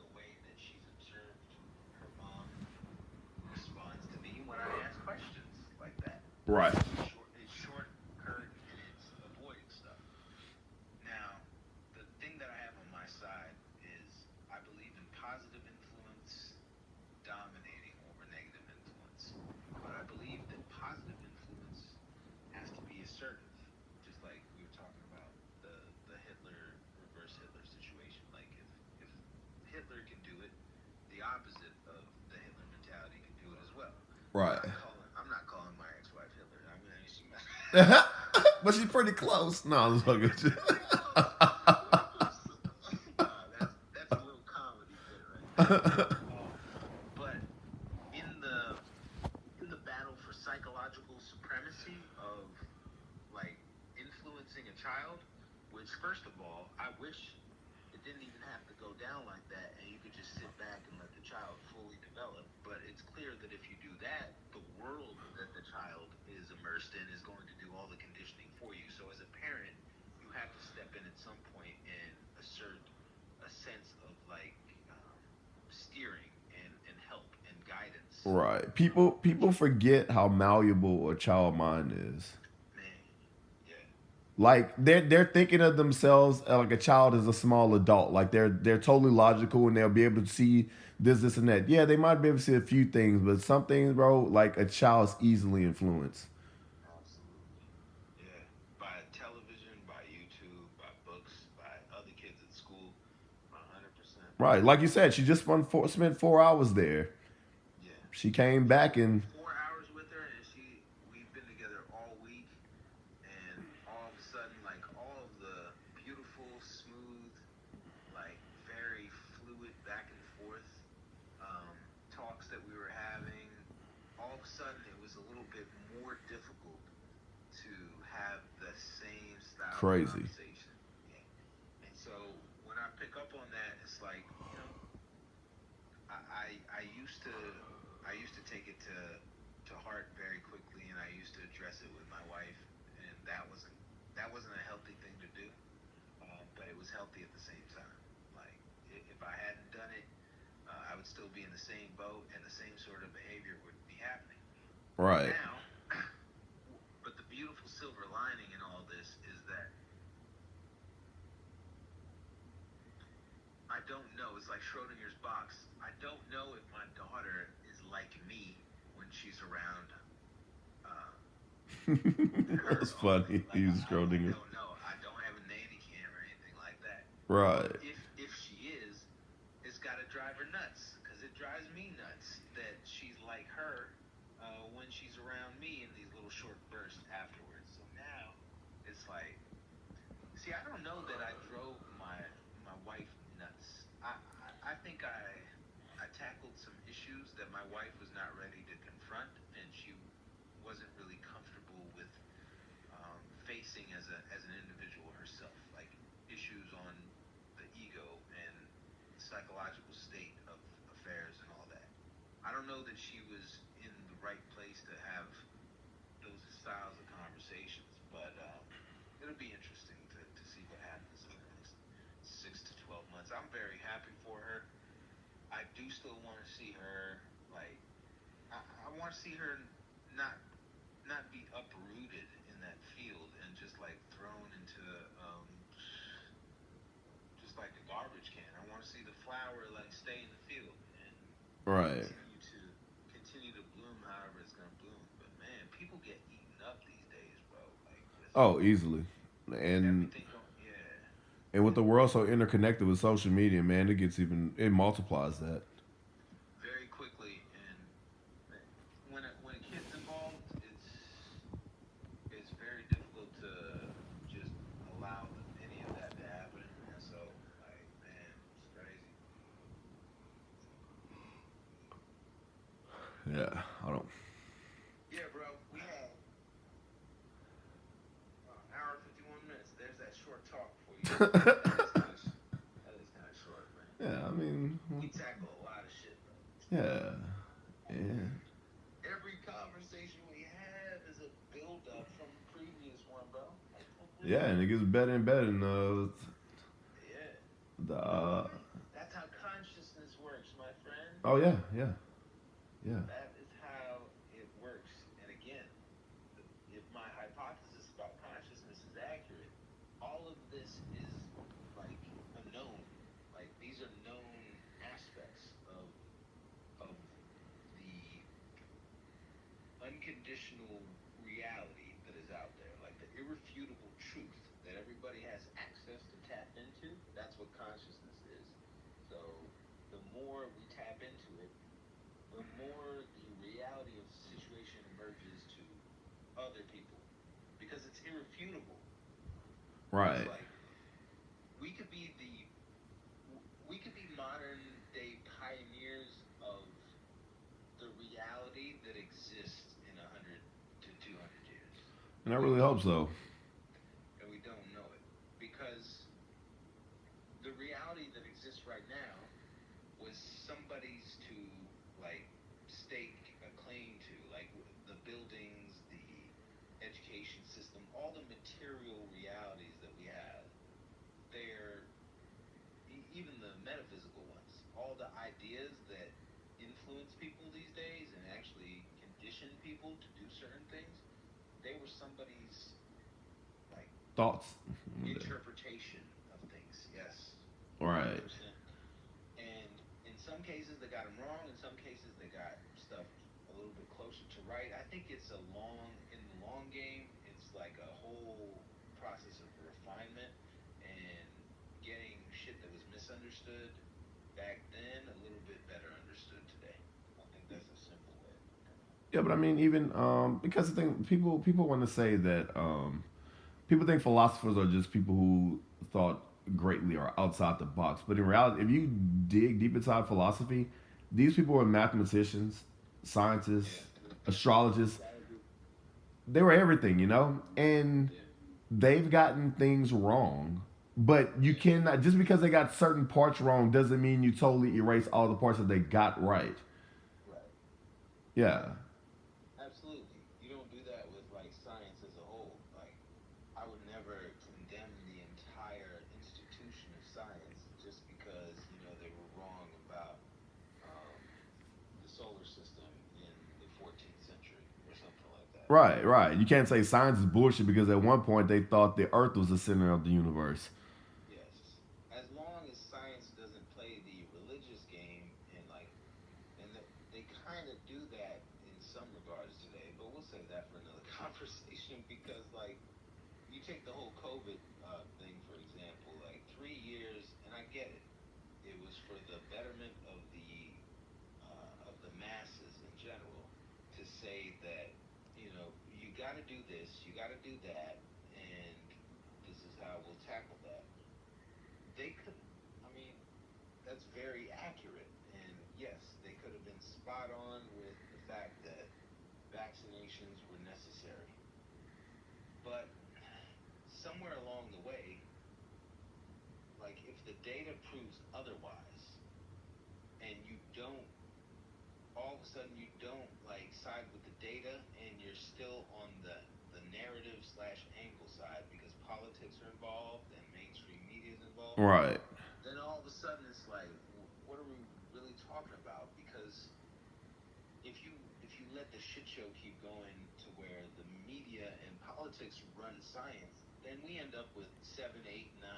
the way that she's observed her mom responds to me when I ask questions like that. Right. It's short, curt, and it's avoiding stuff. Now, the thing that I have on my side is I believe in positive influence dominating over negative influence. But I believe that positive influence has to be assertive. Just like we were talking about the Hitler reverse Hitler situation. Like if Hitler can do it, the opposite of the Hitler mentality can do it as well. Right. I'm not calling my ex-wife Hitler. I mean, she But she's pretty close. No, I'm just fucking with you. that's a little comedy bit right there. But in the battle for psychological supremacy of like influencing a child, which first of all, I wish it didn't even have to go down like that and you could just sit back and let the child fully develop. But it's clear that if you do that, the world that the child is immersed in is going to do all the conditioning for you. So as a parent, you have to step in at some point and assert a sense of like steering and help and guidance. Right. People forget how malleable a child mind is. Man, yeah, Like they're thinking of themselves like a child is a small adult. Like they're totally logical and they'll be able to see this and that. Yeah, they might be able to see a few things, but some things, bro, like a child's easily influenced. absolutely. Yeah, by television, by YouTube, by books, by other kids at school, 100%, bro. Right. Like you said, she just spent 4 hours there. Yeah. She came back and 4 hours with her, and we've been together all week, and all of a sudden, like all of the beautiful, smooth, like very fluid back and forth talks that we were having, all of a sudden it was a little bit more difficult to have the same style of crazy. conversation pick up on that. It's like, I used to take it to heart very quickly, and I used to address it with my wife, and that wasn't a healthy thing to do. But it was healthy at the same time. Like, if I hadn't done it, I would still be in the same boat, and the same sort of behavior would be happening Right. now. But the beautiful silver lining in all this is that I don't know. It's like Schrodinger's box. I don't know if my daughter is like me when she's around her. That's funny. Like, He's I Schrodinger. don't know. I don't have a nanny cam or anything like that. Right. If she is, it's got to drive her nuts, because it drives me nuts that she's like her when she's around me in these little short bursts afterwards. So now it's like, see, I don't know that I drove my wife nuts. I think I tackled some issues that my wife was not ready to confront, and she wasn't really comfortable with facing as an individual herself, like issues on the ego and psychological state of affairs and all that. I don't know that she was in the right place to have those styles of conversations, but it'll be interesting to see what happens in the next 6 to 12 months. I'm very happy for her. I do still want to see her, like, I want to see her not be uprooted in that field and just like thrown into just like a garbage can. I want to see the flower like stay in the field and Right. continue to bloom however it's gonna bloom. But man, people get eaten up these days, bro. Like, with Oh, easily. And everything going, yeah, and with the world so interconnected with social media, man, it multiplies that. very quickly. And when a kid's involved, it's very difficult to just allow any of that to happen. And so, like, man, it's crazy. Yeah. I don't. Yeah, bro, we have hour and 51 minutes. There's that short talk for you. That is kind of short, man. Yeah. I mean. We tackle a lot of shit, bro. Yeah. Yeah. Every conversation we have is a build up from the previous one, bro. Like, Yeah, and it gets better and better. And yeah. the That's how consciousness works, my friend. oh yeah, yeah, yeah. That is how it works. And again, if my hypothesis about consciousness is accurate, all of this is like a known. Like, these are known aspects of the unconditional reality that is out there, like the irrefutable truth that everybody has access to tap into. That's what consciousness is. So the more we tap into it, the more the reality of the situation emerges to other people, because it's irrefutable. Right. It's like we could be modern day pioneers of the reality that exists in 100 to 200 years. And I really hope so. And we don't know it, because the reality that exists right now was somebody's to like stake a claim to, like the buildings, the education system, all the material realities that we have. They're even the metaphysical ones, all the ideas that influence people these days and actually condition people to do certain things. They were somebody's like Thoughts. interpretation of things. Yes, Right. 100%. And in some cases they got them wrong. In some cases they got stuff a little bit closer to right. I think it's in the long game, it's like a whole process of refinement and getting shit that was misunderstood back then a little bit better understood today. I think that's a simple way. Yeah, but I mean, even because the thing people want to say that people think philosophers are just people who thought greatly or outside the box. But in reality, if you dig deep inside philosophy, these people were mathematicians, scientists, astrologists. They were everything, and Yeah. they've gotten things wrong, But you cannot, just because they got certain parts wrong doesn't mean you totally erase all the parts that they got right. Right. Yeah. Absolutely. You don't do that with like science as a whole. Like I would never condemn the entire institution of science just because, they were wrong about um, the solar system in the 14th century or something like that. Right, right. You can't say science is bullshit because at one point they thought the earth was the center of the universe. Yes. As long as science doesn't play the religious game and they kind of do that in some regards today, but we'll save that for another conversation because like you take the whole COVID thing for example, like 3 years, and I get it. It was for the betterment of the masses in general to say that you got to do this, you got to do that, and this is how we'll tackle that. They could, I mean, that's very accurate, and yes, they could have been spot on with the fact that vaccinations were necessary, but somewhere along the way, like if the data proves otherwise, and you don't all of a sudden you don't like side with the data and you're still on the narrative slash angle side because politics are involved and mainstream media is involved, Right. then all of a sudden it's like, what are we really talking about? Because if you let the shit show keep going to where the media and politics run science, then we end up with 7, 8, 9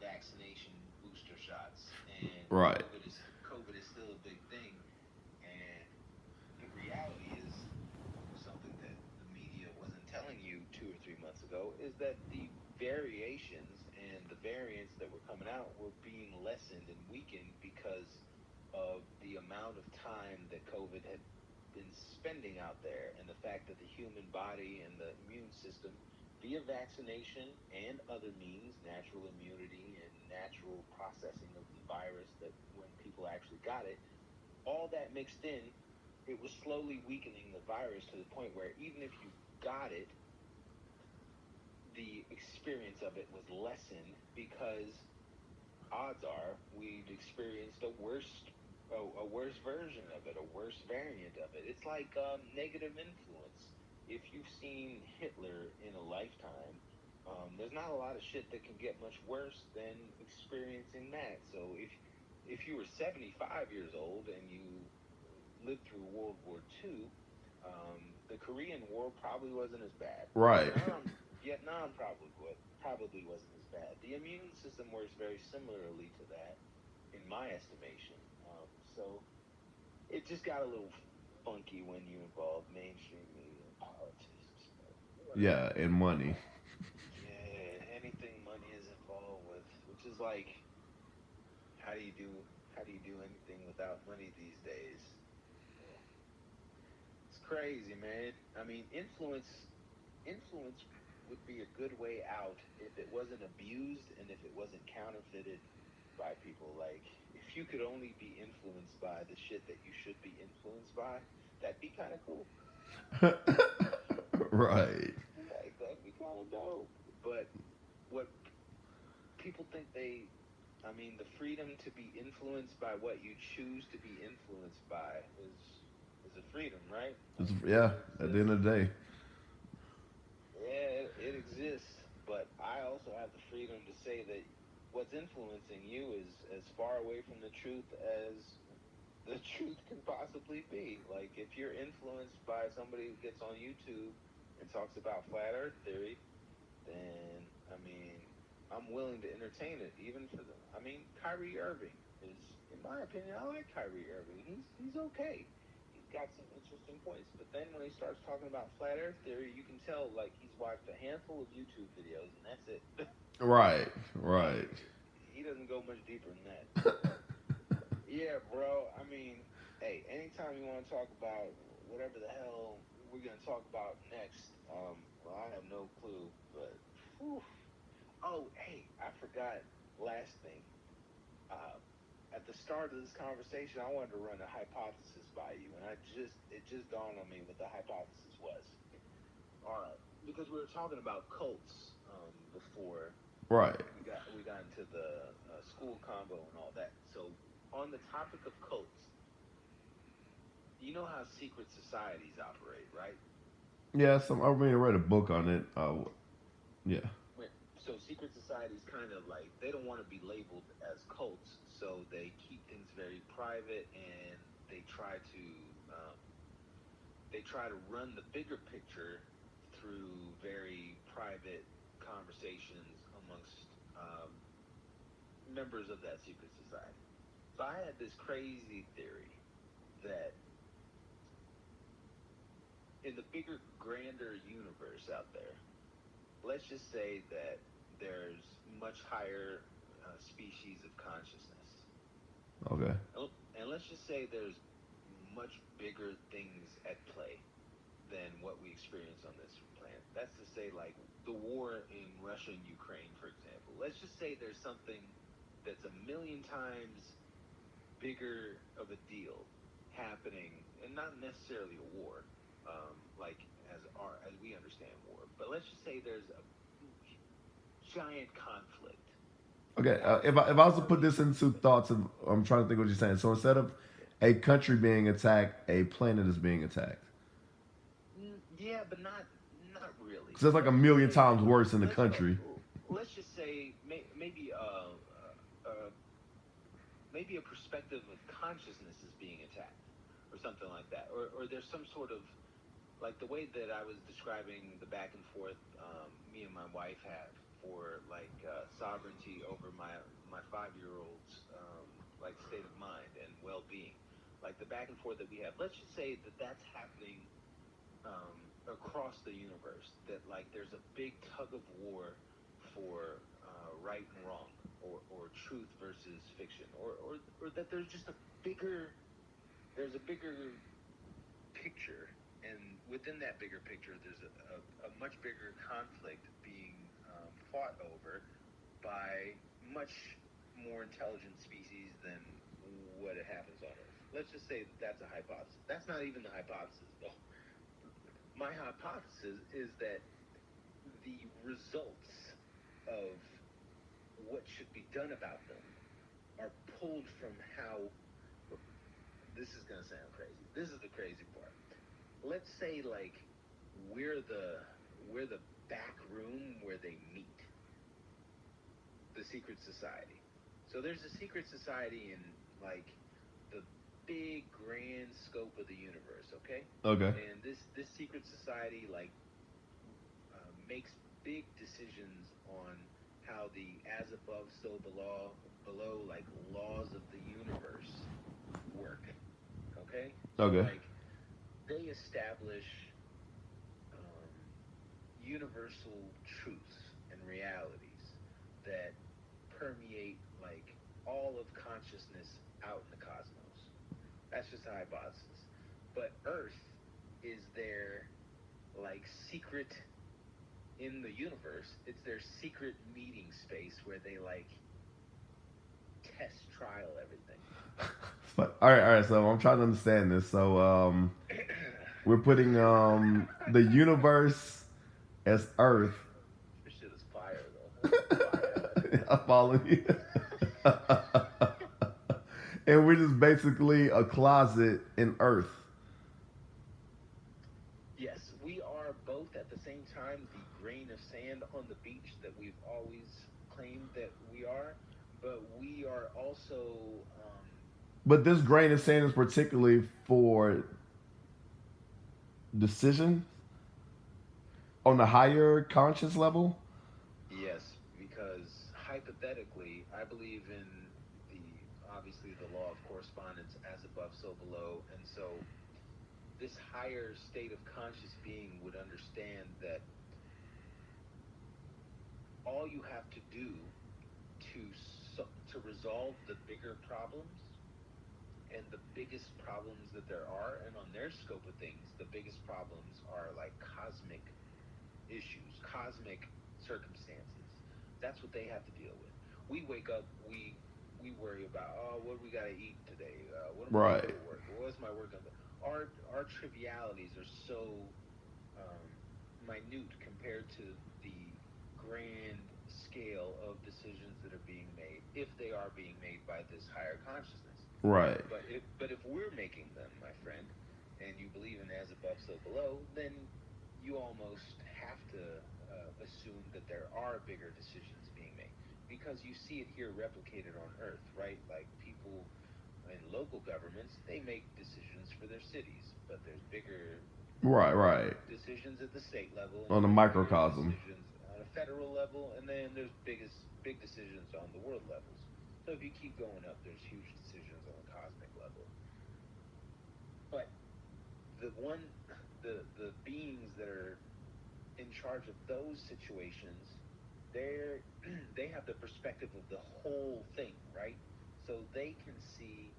vaccination booster shots, and Right. COVID is still a big thing. And the reality is something that the media wasn't telling you 2 or 3 months ago is that the variations and the variants that were coming out were being lessened and weakened because of the amount of time that COVID had been spending out there and the fact that the human body and the immune system, via vaccination and other means, natural immunity and natural processing of the virus, that when people actually got it, all that mixed in, it was slowly weakening the virus to the point where even if you got it, the experience of it was lessened because odds are we'd experienced a worse version of it, a worse variant of it. It's like negative influence. If you've seen Hitler in a lifetime, there's not a lot of shit that can get much worse than experiencing that. So if you were 75 years old and you lived through World War II, the Korean War probably wasn't as bad. Right. Vietnam probably wasn't as bad. The immune system works very similarly to that, in my estimation. So it just got a little funky when you involve mainstream media and politics. But whatever. Yeah, and money. Yeah, anything money is involved with, which is like, how do you do anything without money these days? Yeah. It's crazy, man. I mean, influence would be a good way out if it wasn't abused and if it wasn't counterfeited by people. Like, if you could only be influenced by the shit that you should be influenced by, that'd be kind of cool. Right. Like, that'd be kind of dope. But what people think I mean, the freedom to be influenced by what you choose to be influenced by is a freedom, right? It's, Like, yeah, freedom at the exists. end of the day. Yeah, it exists, but I also have the freedom to say that what's influencing you is as far away from the truth as the truth can possibly be. Like, if you're influenced by somebody who gets on YouTube and talks about flat Earth theory, then I mean, I'm willing to entertain it, even for them. I mean, Kyrie Irving is, in my opinion, I like Kyrie Irving. He's okay. He's got some interesting points, but then when he starts talking about flat Earth theory, you can tell like he's watched a handful of YouTube videos and that's it. Right. Right. Like, he doesn't go much deeper than that. But yeah, bro. I mean, hey, anytime you want to talk about whatever the hell we're gonna talk about next, well, I have no clue, but. Whew. Oh, hey, I forgot. Last thing. Uh, at the start of this conversation, I wanted to run a hypothesis by you, and it just dawned on me what the hypothesis was. All right, because we were talking about cults before, Right. We got into the school combo and all that. So on the topic of cults, you know how secret societies operate, right? Yeah, I mean, I read a book on it. Yeah. So secret societies kind of like they don't want to be labeled as cults, so they keep things very private and they try to um, they try to run the bigger picture through very private conversations amongst members of that secret society. So I had this crazy theory that in the bigger, grander universe out there, let's just say that there's much higher species of consciousness. Okay. And let's just say there's much bigger things at play than what we experience on this planet. That's to say, like the war in Russia and Ukraine, for example. Let's just say there's something that's a million times bigger of a deal happening, and not necessarily a war, like as we understand war. But let's just say there's a giant conflict Okay. If happening I in was to Far put this East. into thoughts, of, I'm trying to think what you're saying. So instead of a country being attacked, a planet is being attacked. Yeah, but not really. Because that's like a Let's just million say times worse in the let's country. let's just say uh, maybe a perspective of consciousness is being attacked, or something like that, or there's some sort of like the way that I was describing the back and forth me and my wife have for like sovereignty over my 5 year old's like state of mind and well being, like the back and forth that we have. Let's just say that that's happening across the universe. That like there's a big tug of war for right and wrong, or truth versus fiction, or that there's a bigger picture, and within that bigger picture, there's a much bigger conflict being fought over by much more intelligent species than what it happens on Earth. Let's just say that that's a hypothesis. That's not even the hypothesis, though. My hypothesis is that the results of what should be done about them are pulled from how. This is going to sound crazy. This is the crazy part. Let's say like we're the we're the back room where they meet, the secret society. So there's a secret society in like the big grand scope of the universe, okay? Okay. And this secret society like makes big decisions on how the as above so below like laws of the universe work, okay? So Okay. like they establish um, universal truths and realities that permeate like all of consciousness out in the cosmos. That's just a hypothesis. But Earth is their like secret in the universe. It's their secret meeting space where they like test trial everything. But all right, all right. So I'm trying to understand this. So we're putting the universe as Earth. This shit is fire though. Fire. I'm following you. And we're just basically a closet in Earth. Yes, we are both at the same time the grain of sand on the beach that we've always claimed that we are, but we are also But this grain of sand is particularly for decision on the higher conscious level. yes, because hypothetically, I believe in the obviously the law of correspondence, as above, so below, and so this higher state of conscious being would understand that all you have to do to to resolve the bigger problems, and the biggest problems that there are, and on their scope of things, the biggest problems are like cosmic issues, cosmic circumstances. That's what they have to deal with. We wake up, we worry about, oh, what do we got to eat today? What am I going to Right. do at work? What's my work going to be? Our trivialities are so minute compared to the grand scale of decisions that are being made, if they are being made by this higher consciousness. Right. But if we're making them, my friend, and you believe in as above, so below, then you almost have to assume that there are bigger decisions being made, because you see it here replicated on Earth, right? Like people in local governments, they make decisions for their cities, but there's bigger Right. decisions at the state level, and On the there's bigger microcosm. decisions on a federal level, and then there's big decisions on the world levels. So if you keep going up, there's huge decisions on the cosmic level. But the beings that are in charge of those situations, they're they have the perspective of the whole thing, right? So they can see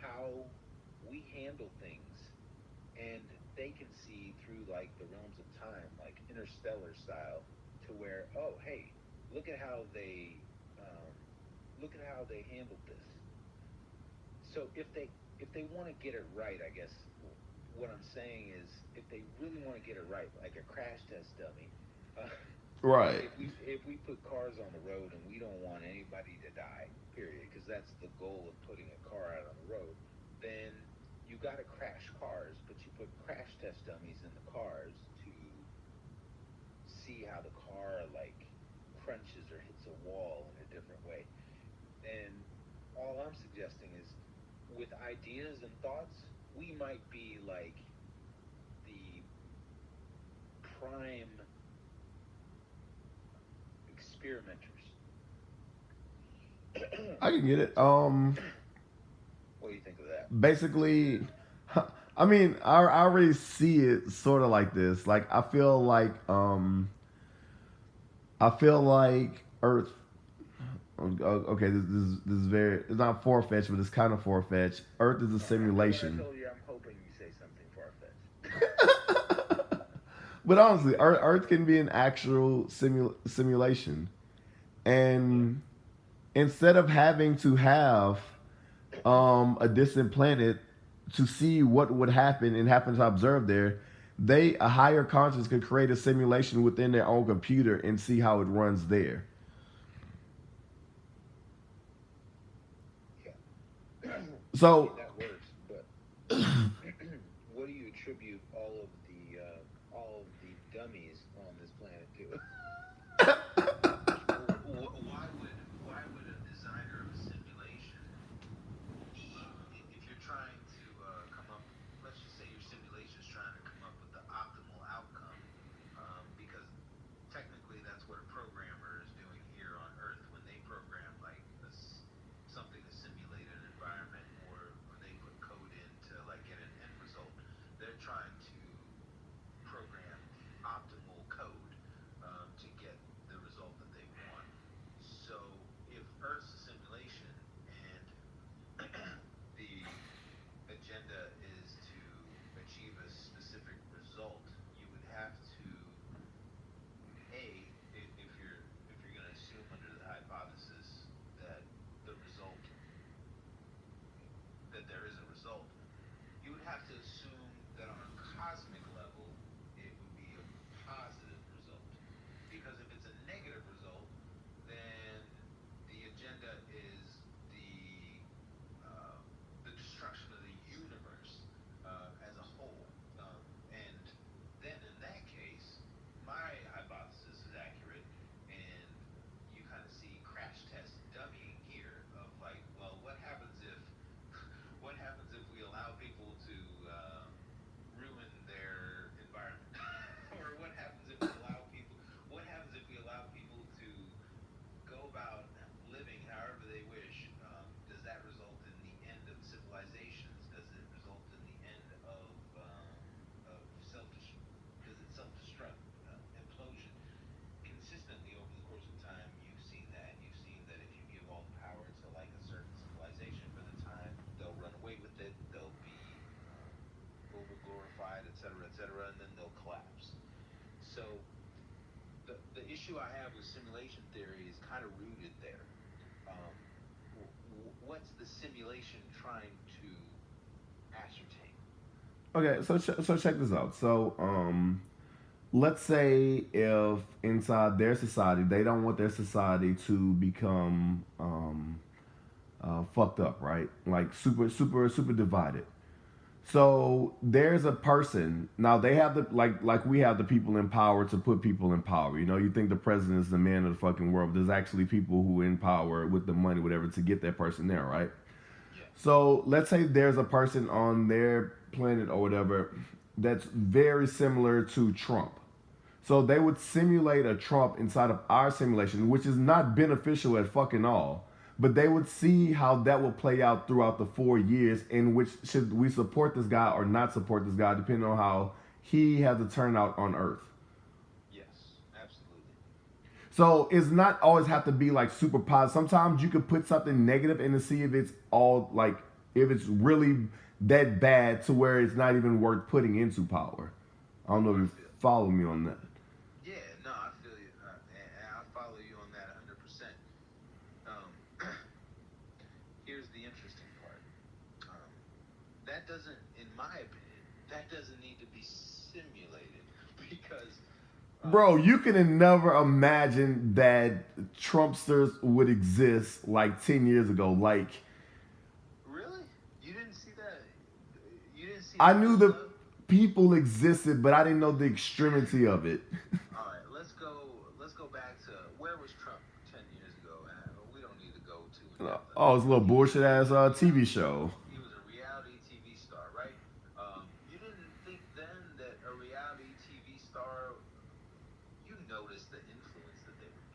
how we handle things, and they can see through like the realms of time, like interstellar style, to where, oh hey, look at how they um, look at how they handled this. So if they want to get it right, I guess what I'm saying is, if they really want to get it right, like a crash test dummy, uh, Right. if we put cars on the road and we don't want anybody to die, period, because that's the goal of putting a car out on the road, then you got to crash cars, but you put crash test dummies in the cars to see how the car like crunches or hits a wall in a different way. And all I'm suggesting is, with ideas and thoughts, we might be like the prime experimenters. I can get it. What do you think of that? Basically, I mean, I already see it sort of like this. Like I feel like Earth. Okay, this is very. It's not far fetched, but it's kind of far fetched. Earth is a Remember, I simulation. told you I'm hoping you say something far fetched. But honestly, Earth can be an actual simulation, and instead of having to have a distant planet to see what would happen and happen to observe there, a higher conscience could create a simulation within their own computer and see how it runs there. Yeah. I mean, So that works, but what do you attribute all of the dummies on this planet to? Why would a designer of a simulation need, if you're trying to come up, let's just say your simulation is trying to come up with the optimal outcome, because technically that's what a programmer is doing here on Earth when they program like something to simulate an environment, or when they put code in to like get an end result. They're trying to program optimal code to get the result that they want. So if Earth's a simulation and the agenda is to achieve a specific result, you would have to, if you're going to assume under the hypothesis that the result that there is a result, you would have to assume that on a cosmic level it would be a positive result. Because if it's a negative result, then the agenda is the uh, the destruction of the universe as a whole. And then in that case, my hypothesis is accurate, and you kind of see crash test dummying here of like, well, what happens if we allow people to ruin their environment? Or what happens if we allow people to go about living however they wish? Does that result in the end of civilizations? Does it result in the end of self? Does it self-destruct, implosion? Consistently over the course of time, you've seen that. You've seen that if you give all the power to like a certain civilization for the time, they'll run away with it. They'll be over glorified, et cetera, and then they'll collapse. So the issue I have with simulation theory is kind of rooted there. Um, what's the simulation trying to ascertain? okay, so check this out. So let's say if inside their society they don't want their society to become fucked up, right? Like super divided. So there's a person now. They have the like we have the people in power to put people in power. You know, you think the president is the man of the fucking world. But there's actually people who in power with the money, whatever, to get that person there, right? Yeah. So let's say there's a person on their planet or whatever that's very similar to Trump. So they would simulate a Trump inside of our simulation, which is not beneficial at fucking all. But they would see how that will play out throughout the 4 years, in which should we support this guy or not support this guy, depending on how he has a turnout on Earth. Yes, absolutely. So it's not always have to be like super positive. Sometimes you could put something negative in to see if it's all like if it's really that bad to where it's not even worth putting into power. I don't know if I you feel. follow me on that. Yeah, no, I feel you, and I follow you on that 100%. Um, here's the interesting part. Um, that doesn't, in my opinion, that doesn't need to be simulated because, Bro, you can never imagine that Trumpsters would exist like 10 years ago. Like, really, you didn't see that. You didn't see I that knew build the up. people existed, but I didn't know the extremity of it. All right, let's go. Let's go back to where was Trump 10 years ago? We don't need to go too in depth on Oh, that. it's a little bullshit ass TV show. He was a reality TV star, right? You didn't think then that a reality TV star, you noticed the influence that they were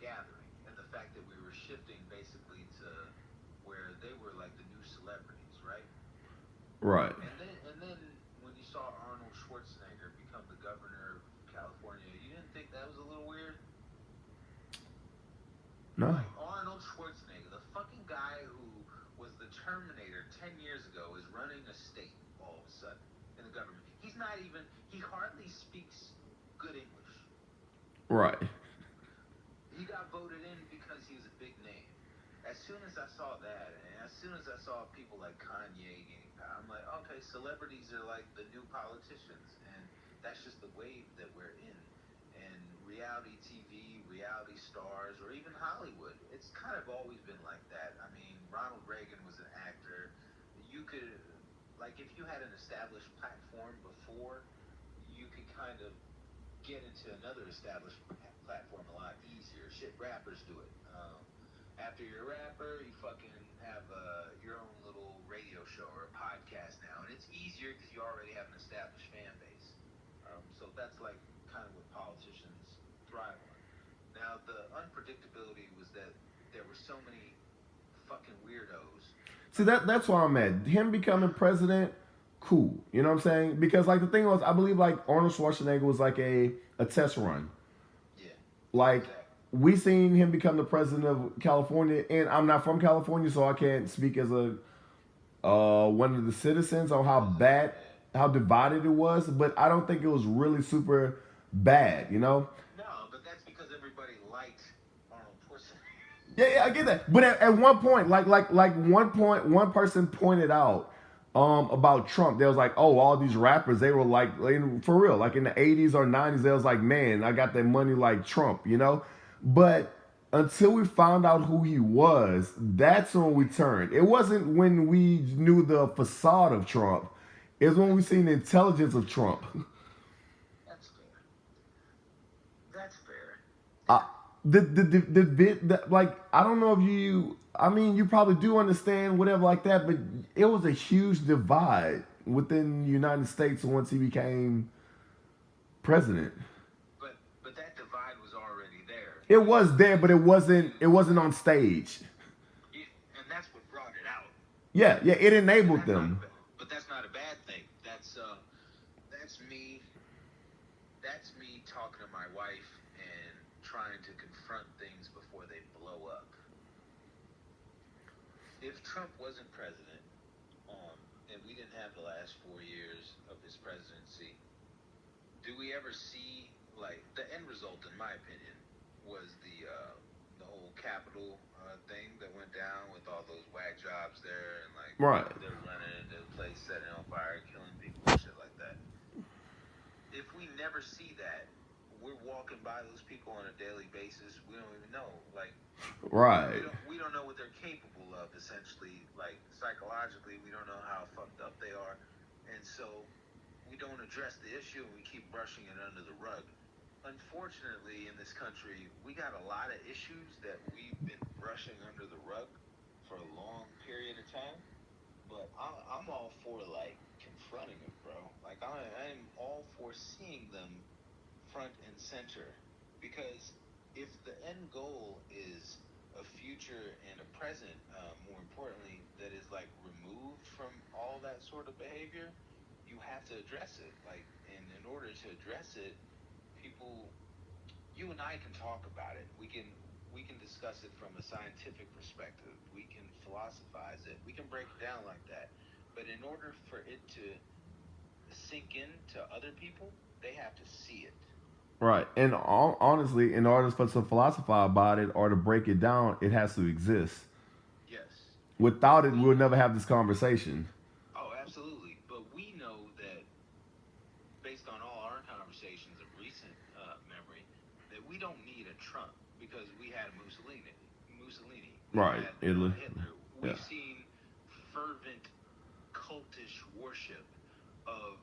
gathering, and the fact that we were shifting basically to where they were like the new celebrities, right? Right. And then when you saw Arnold Schwarzenegger become the governor of California, you didn't think that was a little weird? No. Like Arnold Schwarzenegger, the fucking guy who was the Terminator 10 years ago, is running a state all of a sudden in the government. He's not even, he hardly speaks good English. Right. He got voted in because he was a big name. As soon as I saw that, and as soon as I saw people like Kanye getting power, I'm like, okay, celebrities are like the new politicians, and that's just the wave that we're in. And reality TV, reality stars, or even Hollywood, it's kind of always been like that. I mean, Ronald Reagan was an actor. You could, like, if you had an established platform before, you could kind of get into another established platform a lot easier. Shit, rappers do it. After you're a rapper, you fucking have your own little radio show or a podcast now, and it's easier because you already have an established fan base. So that's like kind of what politicians thrive on. Now the unpredictability was that there were so many fucking weirdos. See that's why I'm at. Him becoming president, cool. You know what I'm saying? Because like the thing was, I believe like Arnold Schwarzenegger was like a test run. Yeah, Like exactly. we seen him become the president of California, and I'm not from California, so I can't speak as a one of the citizens on how bad, Yeah. how divided it was. But I don't think it was really super bad, you know. No, but that's because everybody liked Arnold Schwarzenegger. Yeah, I get that. But at one point, like one point, one person pointed out about Trump. They was like, oh, all these rappers, they were like, for real, like in the 80s or 90s, they was like, man, I got that money like Trump, you know. But until we found out who he was, that's when we turned. It wasn't when we knew the facade of Trump. It's when we seen the intelligence of Trump. That's fair. That's fair. uh, And the bit that like I don't know if you I mean you probably do understand whatever like that, but it was a huge divide within the United States once he became president. but that divide was already there. It was there, but it wasn't on stage. It, and that's what brought it out. Yeah, it And enabled that's not a them. but that's not a bad thing. That's me. That's me talking to my wife and trying to confront things before they blow up. If Trump wasn't president, and we didn't have the last 4 years of his presidency, do we ever see like the end result? In my opinion, was the whole Capitol thing that went down with all those whack jobs there, and like Right. they're running into the place, setting on fire, killing people, and shit like that. If we never never see that. We're walking by those people on a daily basis. We don't even know. Like, Right. we don't know what they're capable of, essentially. Like, psychologically, we don't know how fucked up they are. And so we don't address the issue and we keep brushing it under the rug. Unfortunately, in this country, we got a lot of issues that we've been brushing under the rug for a long period of time. But I'm all for, like, confronting them, bro. Like, I'm all for seeing them front and center. Because if the end goal is a future and a present, more importantly, that is, like, removed from all that sort of behavior, you have to address it. Like, and in order to address it, people, you and I can talk about it. We can discuss it from a scientific perspective. We can philosophize it. We can break it down like that. But in order for it to sink into other people, they have to see it. Right. And honestly, in order for us to philosophize about it or to break it down, it has to exist. Yes. Without it, we'll never have this conversation. Oh, absolutely. But we know that, based on all our conversations of recent memory, that we don't need a Trump because we had Mussolini. We Right. had Hitler. We've seen fervent cultish worship of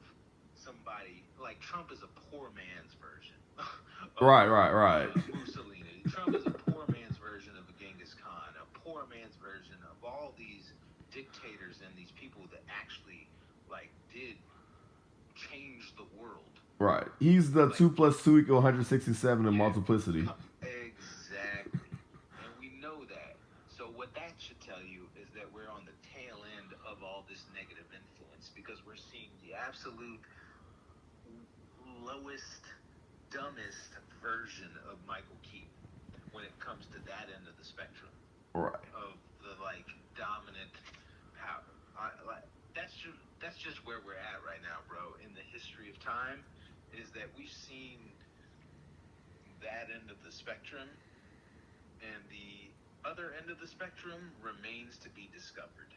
somebody. Like, Trump is a poor man's version of Right. Mussolini. Trump is a poor man's version of a Genghis Khan, a poor man's version of all these dictators and these people that actually, like, did change the world. Right. He's the 2 + 2 = 167 in multiplicity. Exactly. And we know that. So what that should tell you is that we're on the tail end of all this negative influence because we're seeing the absolute lowest, dumbest version of Michael Keaton when it comes to that end of the spectrum. Right. Of the, like, dominant power. That's just where we're at right now, bro. In the history of time, is that we've seen that end of the spectrum, and the other end of the spectrum remains to be discovered.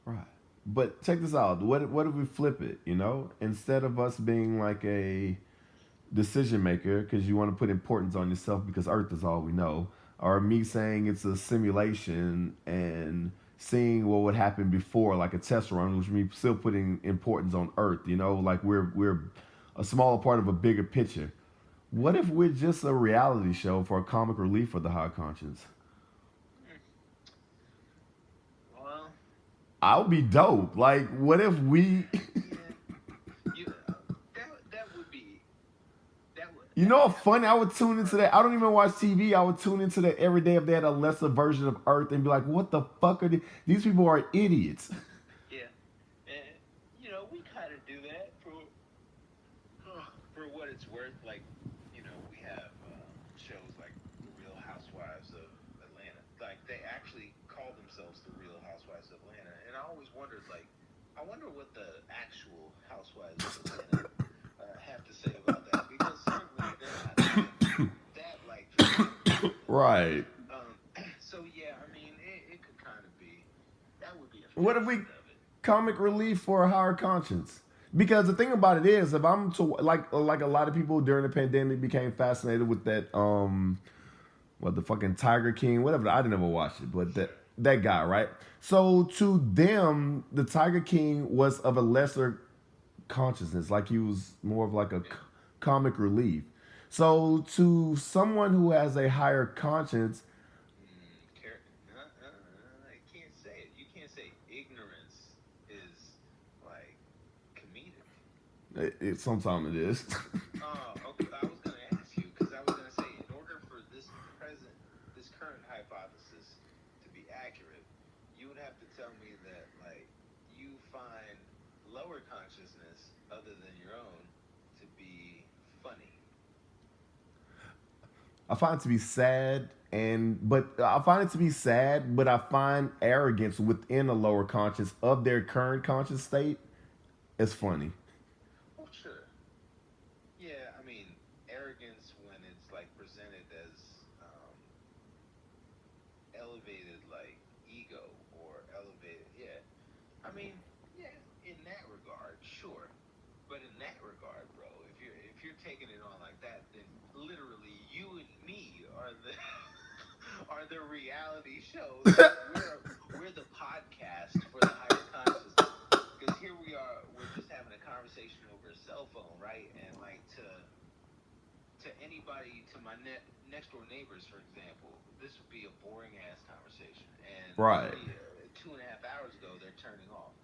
Right. But check this out. What if we flip it? You know, instead of us being like a decision maker because you want to put importance on yourself because Earth is all we know, or me saying it's a simulation and seeing what would happen before, like a test run, which means still putting importance on Earth. You know, like we're a smaller part of a bigger picture. What if we're just a reality show for a comic relief for the high conscience? Well, I would be dope. Like, what if we? You know what's funny? I would tune into that. I don't even watch TV. I would tune into that every day if they had a lesser version of Earth and be like, what the fuck are these people are idiots. Yeah. And, you know, we kind of do that for what it's worth. Like, you know, we have shows like The Real Housewives of Atlanta. Like, they actually call themselves The Real Housewives of Atlanta. And I always wondered, like, I wonder what the actual Housewives of Atlanta have to say about that. Because certainly they're not that, like, Right. So, yeah, I mean, it could kind of be, that would be a What if we comic relief for a higher conscience? Because the thing about it is, if I'm to like a lot of people during the pandemic became fascinated with that what the fucking Tiger King, whatever. I didn't ever watch it, but that guy, right? So to them, the Tiger King was of a lesser consciousness, like he was more of like a comic relief. So to someone who has a higher conscience, I can't say it. You can't say ignorance is, like, comedic. Sometimes it is. Oh, okay. I was gonna ask you because I was gonna say, in order for this current hypothesis to be accurate, you would have to tell me that, like, you find lower consciousness other than your own to be funny. I find it to be sad, but I find it to be sad, but I find arrogance within a lower conscious of their current conscious state is funny. Oh, sure. Yeah, I mean, arrogance when it's, like, presented as elevated, like, ego or elevated, yeah. I mean, yeah, in that regard, sure. But in that regard, bro, if you're taking it on like that, then literally you and me are the are the reality show. Like we're the podcast for the higher consciousness. Because here we are, we're just having a conversation over a cell phone, right? And like to anybody, to my next door neighbors, for example, this would be a boring ass conversation. And Right. maybe 2.5 hours ago, they're turning off.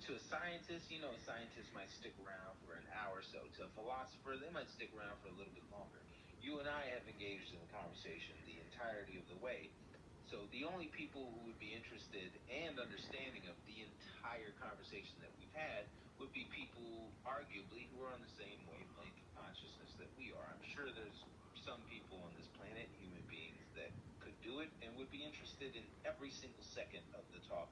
To a scientist, a scientist might stick around for an hour or so. To a philosopher, they might stick around for a little bit longer. You and I have engaged in the conversation the entirety of the way. So the only people who would be interested and understanding of the entire conversation that we've had would be people, arguably, who are on the same wavelength of consciousness that we are. I'm sure there's some people on this planet, human beings, that could do it and would be interested in every single second of the talk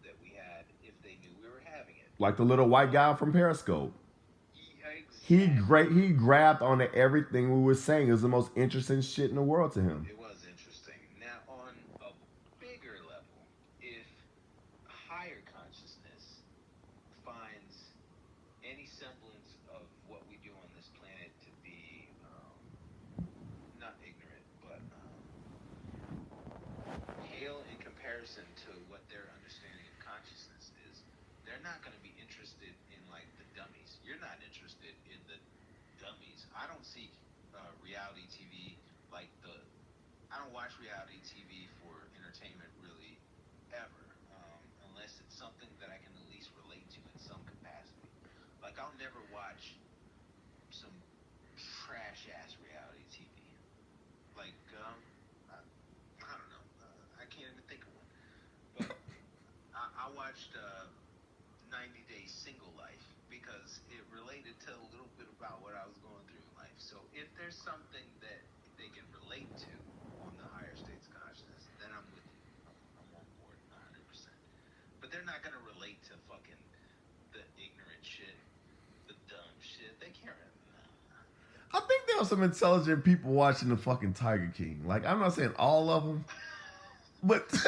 that we had if they knew we were having it. Like the little white guy from Periscope. Exactly. He grabbed onto everything we were saying. It was the most interesting shit in the world to him. It was interesting. Now, on a bigger level, if higher consciousness finds any semblance of what we do on this planet to be not ignorant, but pale in comparison to what their understanding of consciousness is, they're not going to be interested in like the dummies. You're not interested in the dummies. I don't see reality TV like I don't watch reality TV for entertainment really ever, unless it's something that I can at least relate to in some capacity. Like I'll never watch some trash ass reality TV. Like I don't know. I can't even think of one. But I watched 90 Day Single Life because it related to a little bit about what I was going through in life. So if there's something that they can relate to on the higher states of consciousness, then I'm with you. I'm on board 100%. But they're not going to relate to fucking the ignorant shit, the dumb shit. They can't. I think there are some intelligent people watching the fucking Tiger King. Like, I'm not saying all of them, but Yes,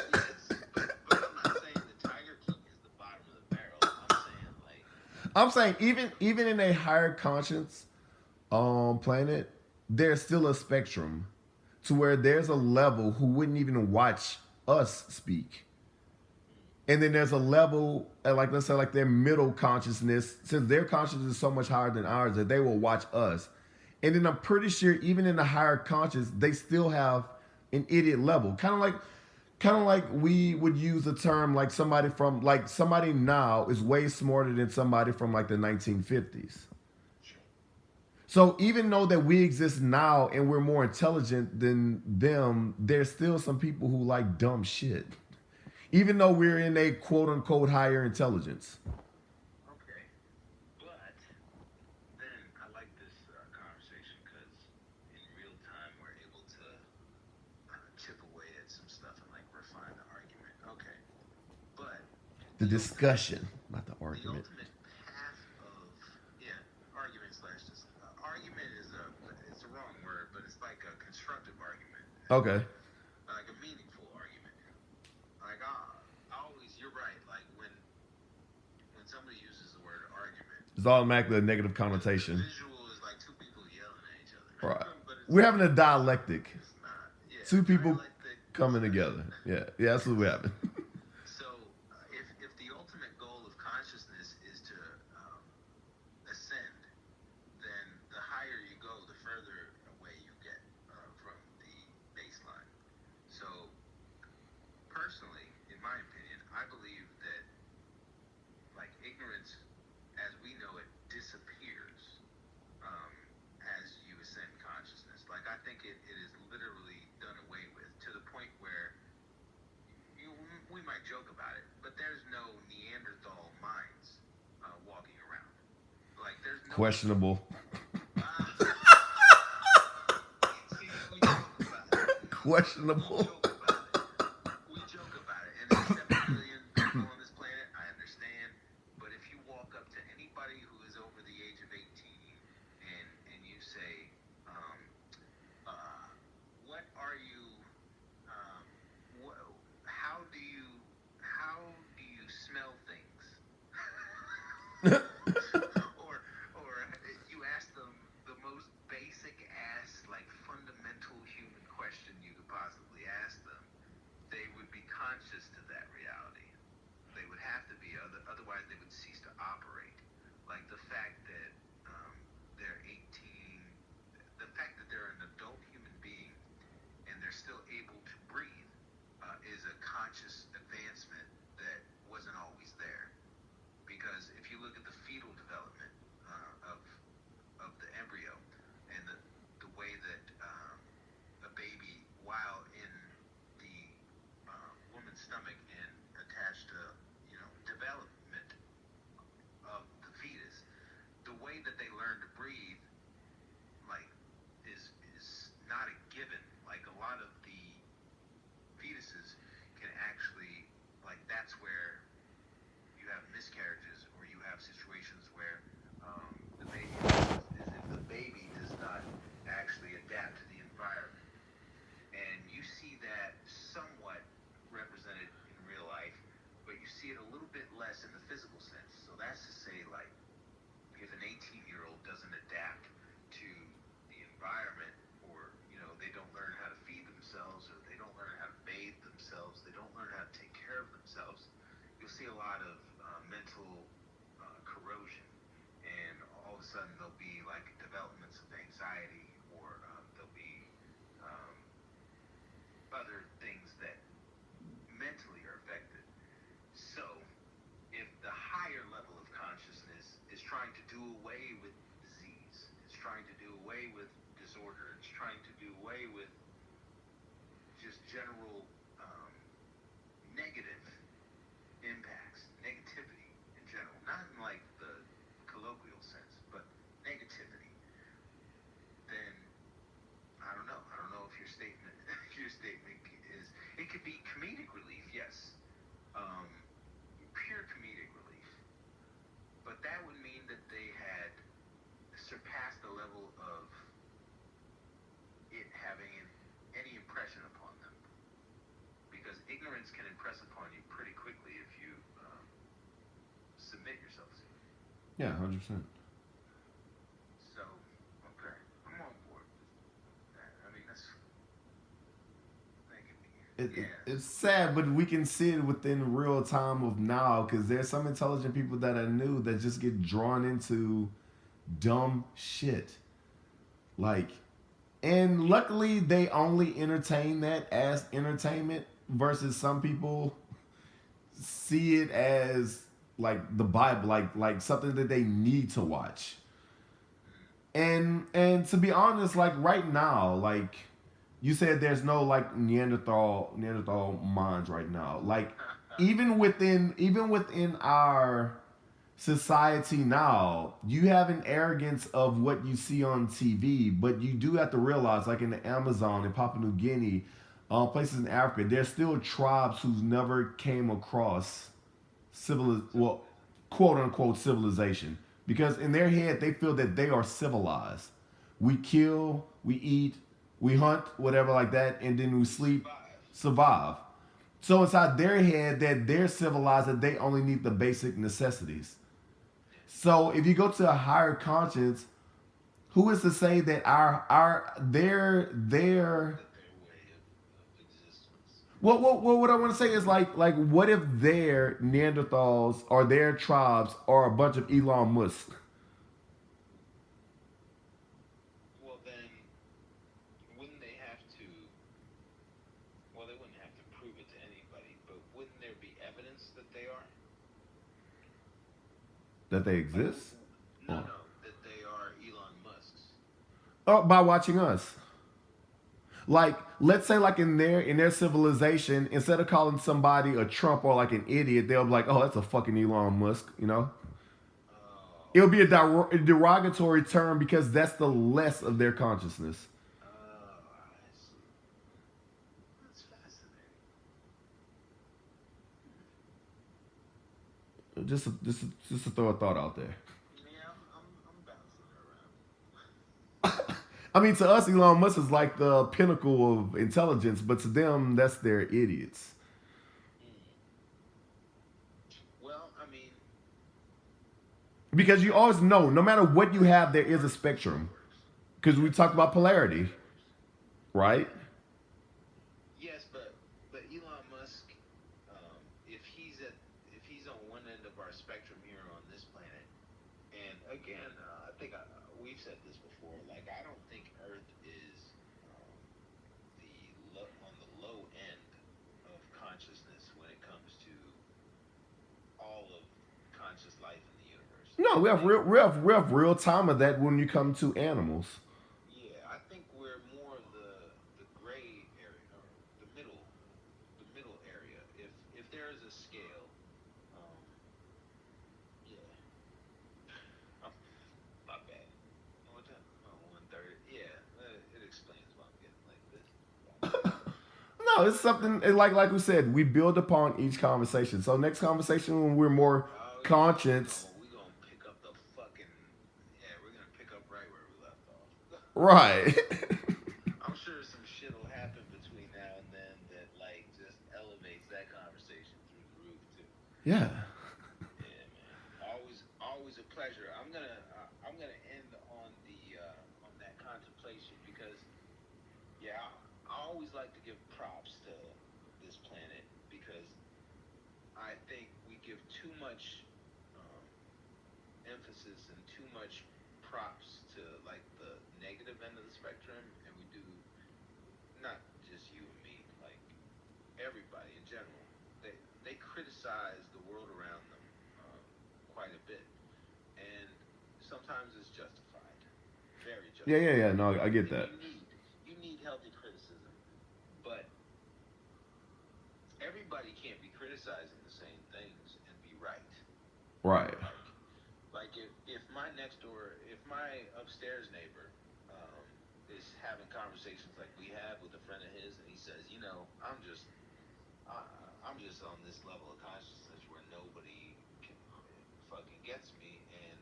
but I'm not saying the Tiger King is the bottom of the barrel. I'm saying like I'm saying even in a higher conscience planet, there's still a spectrum to where there's a level who wouldn't even watch us speak. And then there's a level, like let's say, like their middle consciousness, since their consciousness is so much higher than ours, that they will watch us. And then I'm pretty sure, even in the higher conscious, they still have an idiot level, kind of like we would use the term like somebody now is way smarter than somebody from like the 1950s. So even though that we exist now and we're more intelligent than them, there's still some people who like dumb shit. Even though we're in a quote unquote higher intelligence. okay, but then I like this conversation because in real time we're able to chip away at some stuff and like refine the argument. Okay, but The discussion, not the the argument. ultimate path of argument slash argument is it's a wrong word, but it's like a constructive argument. Okay. Like a meaningful argument. Like I always, you're right. Like when somebody uses the word argument, It's automatically a negative the connotation. visual is like two people yelling at each other. Right. But it's We're having a dialectic. it's not. Yeah, Two people dialectic coming discussion. together. Yeah, that's what we're having. So if the ultimate goal of consciousness is to ascend, then the higher you go, the further away you get from the baseline. So personally, in my opinion, I believe that like ignorance as we know it disappears as you ascend consciousness. Like I think it is literally done away with to the point where we might joke about it, but there's no Neanderthal minds walking around. Like there's no Questionable. See, we joke about it. Questionable. We joke about it. And there's 7 billion people on this planet, I understand. But if you walk up to anybody who is over the age of 18 and you say, what are you, how do you smell things? or you ask them, otherwise they would cease to operate. Like the fact that they're 18, the fact that they're an adult human being and they're still able to breathe is a conscious advancement that wasn't always there. Because if you look at the fetal development of the embryo and the way that a baby, while in the woman's stomach and attached to development of the fetus, the way that they learn to breathe like is not a given. Like a lot of the fetuses can actually, like, that's where you have miscarriages or you have situations where the baby is if the baby does not actually adapt to the environment. And you see that somewhat represented in real life, but you see it a little bit less in the physical sense. So that's to say, like, if an 18-year-old doesn't adapt to the environment, or they don't learn how to feed themselves, or they don't learn how to bathe themselves, they don't learn how to take care of themselves, you'll see a lot of mental corrosion, and all of a sudden there'll be like developments of anxiety, or there'll be other things that mentally are affected. So if the higher level of consciousness is trying to do away with disease, it's trying to do away with disorder, it's trying to do away with just general negative impacts, negativity in general, not in like the colloquial sense, but negativity, then I don't know. I don't know if your statement is, it could be comedic relief, yes, pure comedic relief, but that would mean that they had surpassed the level of it having any impression upon them, because ignorance can impress upon you pretty quickly if you submit yourself to it. Yeah, 100%. So, okay, I'm on board with that. I mean, that's making me. It's sad, but we can see it within real time of now, because there's some intelligent people that I knew that just get drawn into dumb shit. Like, and luckily they only entertain that as entertainment, versus some people see it as like the Bible, like something that they need to watch. And to be honest, like right now, like you said, there's no like Neanderthal minds right now. Like even within our society now, you have an arrogance of what you see on TV, but you do have to realize, like in the Amazon, in Papua New Guinea, places in Africa, there's still tribes who's never came across well, quote unquote civilization, because in their head they feel that they are civilized. We kill, we eat, we hunt, whatever like that, and then we sleep, survive. So inside their head that they're civilized, that they only need the basic necessities. So if you go to a higher conscience, who is to say that their Way of existence. what I want to say is like what if their Neanderthals or their tribes are a bunch of Elon Musk? Well, then, wouldn't they have to? Well, they wouldn't have to prove it to anybody, but wouldn't there be evidence that they are? That they exist? No, that they are Elon Musk's. Oh, by watching us. Like, let's say, like in their civilization, instead of calling somebody a Trump or like an idiot, they'll be like, "Oh, that's a fucking Elon Musk," you know. Oh, It'll be a derogatory term because that's the less of their consciousness. I see. That's fascinating. Just to throw a thought out there. Yeah, I'm bouncing around. I mean, to us, Elon Musk is like the pinnacle of intelligence, but to them, that's their idiots. Well, I mean, Because you always know, no matter what you have, there is a spectrum. Because we talked about polarity, right? yes, but Elon Musk, if he's he's on one end of our spectrum here on this planet. And again, I think we've said this before. Like, I don't think Earth is on the low end of consciousness when it comes to all of conscious life in the universe. No, we have real time of that when you come to animals. Yeah, I think we're more of the gray area, or the middle area. If there is a scale, yeah. Oh, my bad. What time? Oh, 1:30. Yeah, it explains why I'm getting like this. No, it's something like we said, we build upon each conversation. So next conversation when we're more conscious. We're gonna pick up the fucking. Yeah, we're gonna pick up right where we left off. Right. I'm sure some shit will happen between now and then that like just elevates that conversation through the roof too. Yeah. Yeah, man. Always a pleasure. I'm gonna end on that contemplation because yeah, I always like to give props to this planet because I think we give too much emphasis and too much props to like the negative end of the spectrum, and we do not just you and me, like everybody in general. They criticize the world around them quite a bit, and sometimes it's justified, very justified. Yeah. No, I get that. You need healthy criticism, but everybody can't be criticizing the same things and be right. Right. Like if my upstairs neighbor is having conversations like we have with a friend of his, and he says, I'm just on this level of consciousness where nobody fucking gets me, and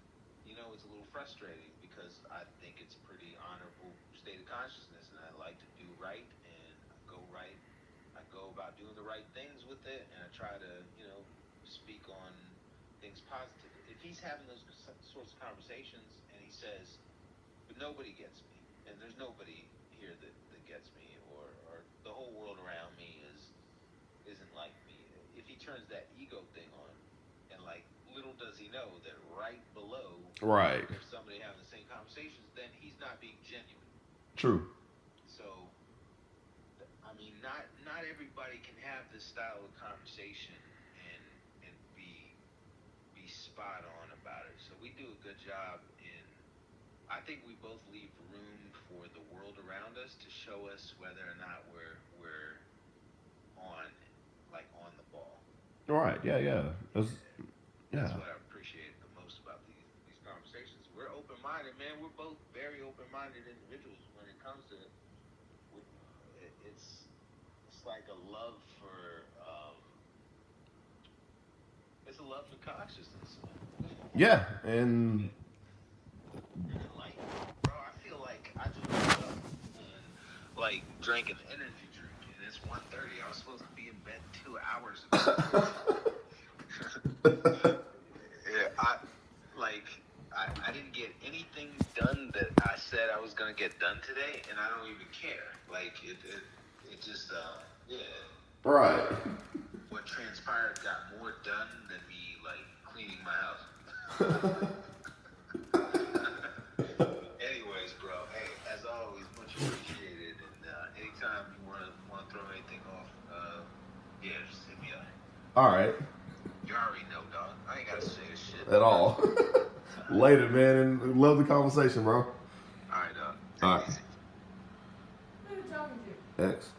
it's a little frustrating because I think it's a pretty honorable state of consciousness, and I like to do right, and I go about doing the right things with it, and I try to speak on things positive. If he's having those sorts of conversations and he says, but nobody gets me, and there's nobody here that gets me, or the whole world around me isn't like me. If he turns that ego thing on, and like little does he know that right below, right, there's somebody having the same conversations, then he's not being genuine. True. So, I mean, not everybody can have this style of conversation and be spot on about it. So we do a good job I think we both leave room for the world around us to show us whether or not we're on the ball. Right. Yeah. That's what I appreciate the most about these conversations. We're open-minded, man. We're both very open-minded individuals when it comes to it's like a love for consciousness. Yeah, and like, bro, I feel like I just woke up and like drank an energy drink, and it's 1:30. I was supposed to be in bed 2 hours ago. Yeah, I didn't get anything done that I said I was gonna get done today, and I don't even care. Like it just yeah. Right. What transpired got more done than me like cleaning my house. Anyways, bro, hey, as always, much appreciated. And anytime you want to throw anything off, yeah, just hit me up. All right. You already know, dog. I ain't gotta say this shit At all. Later, man, and love the conversation, bro. All right, dog. All right. Easy. Who are you talking to? X.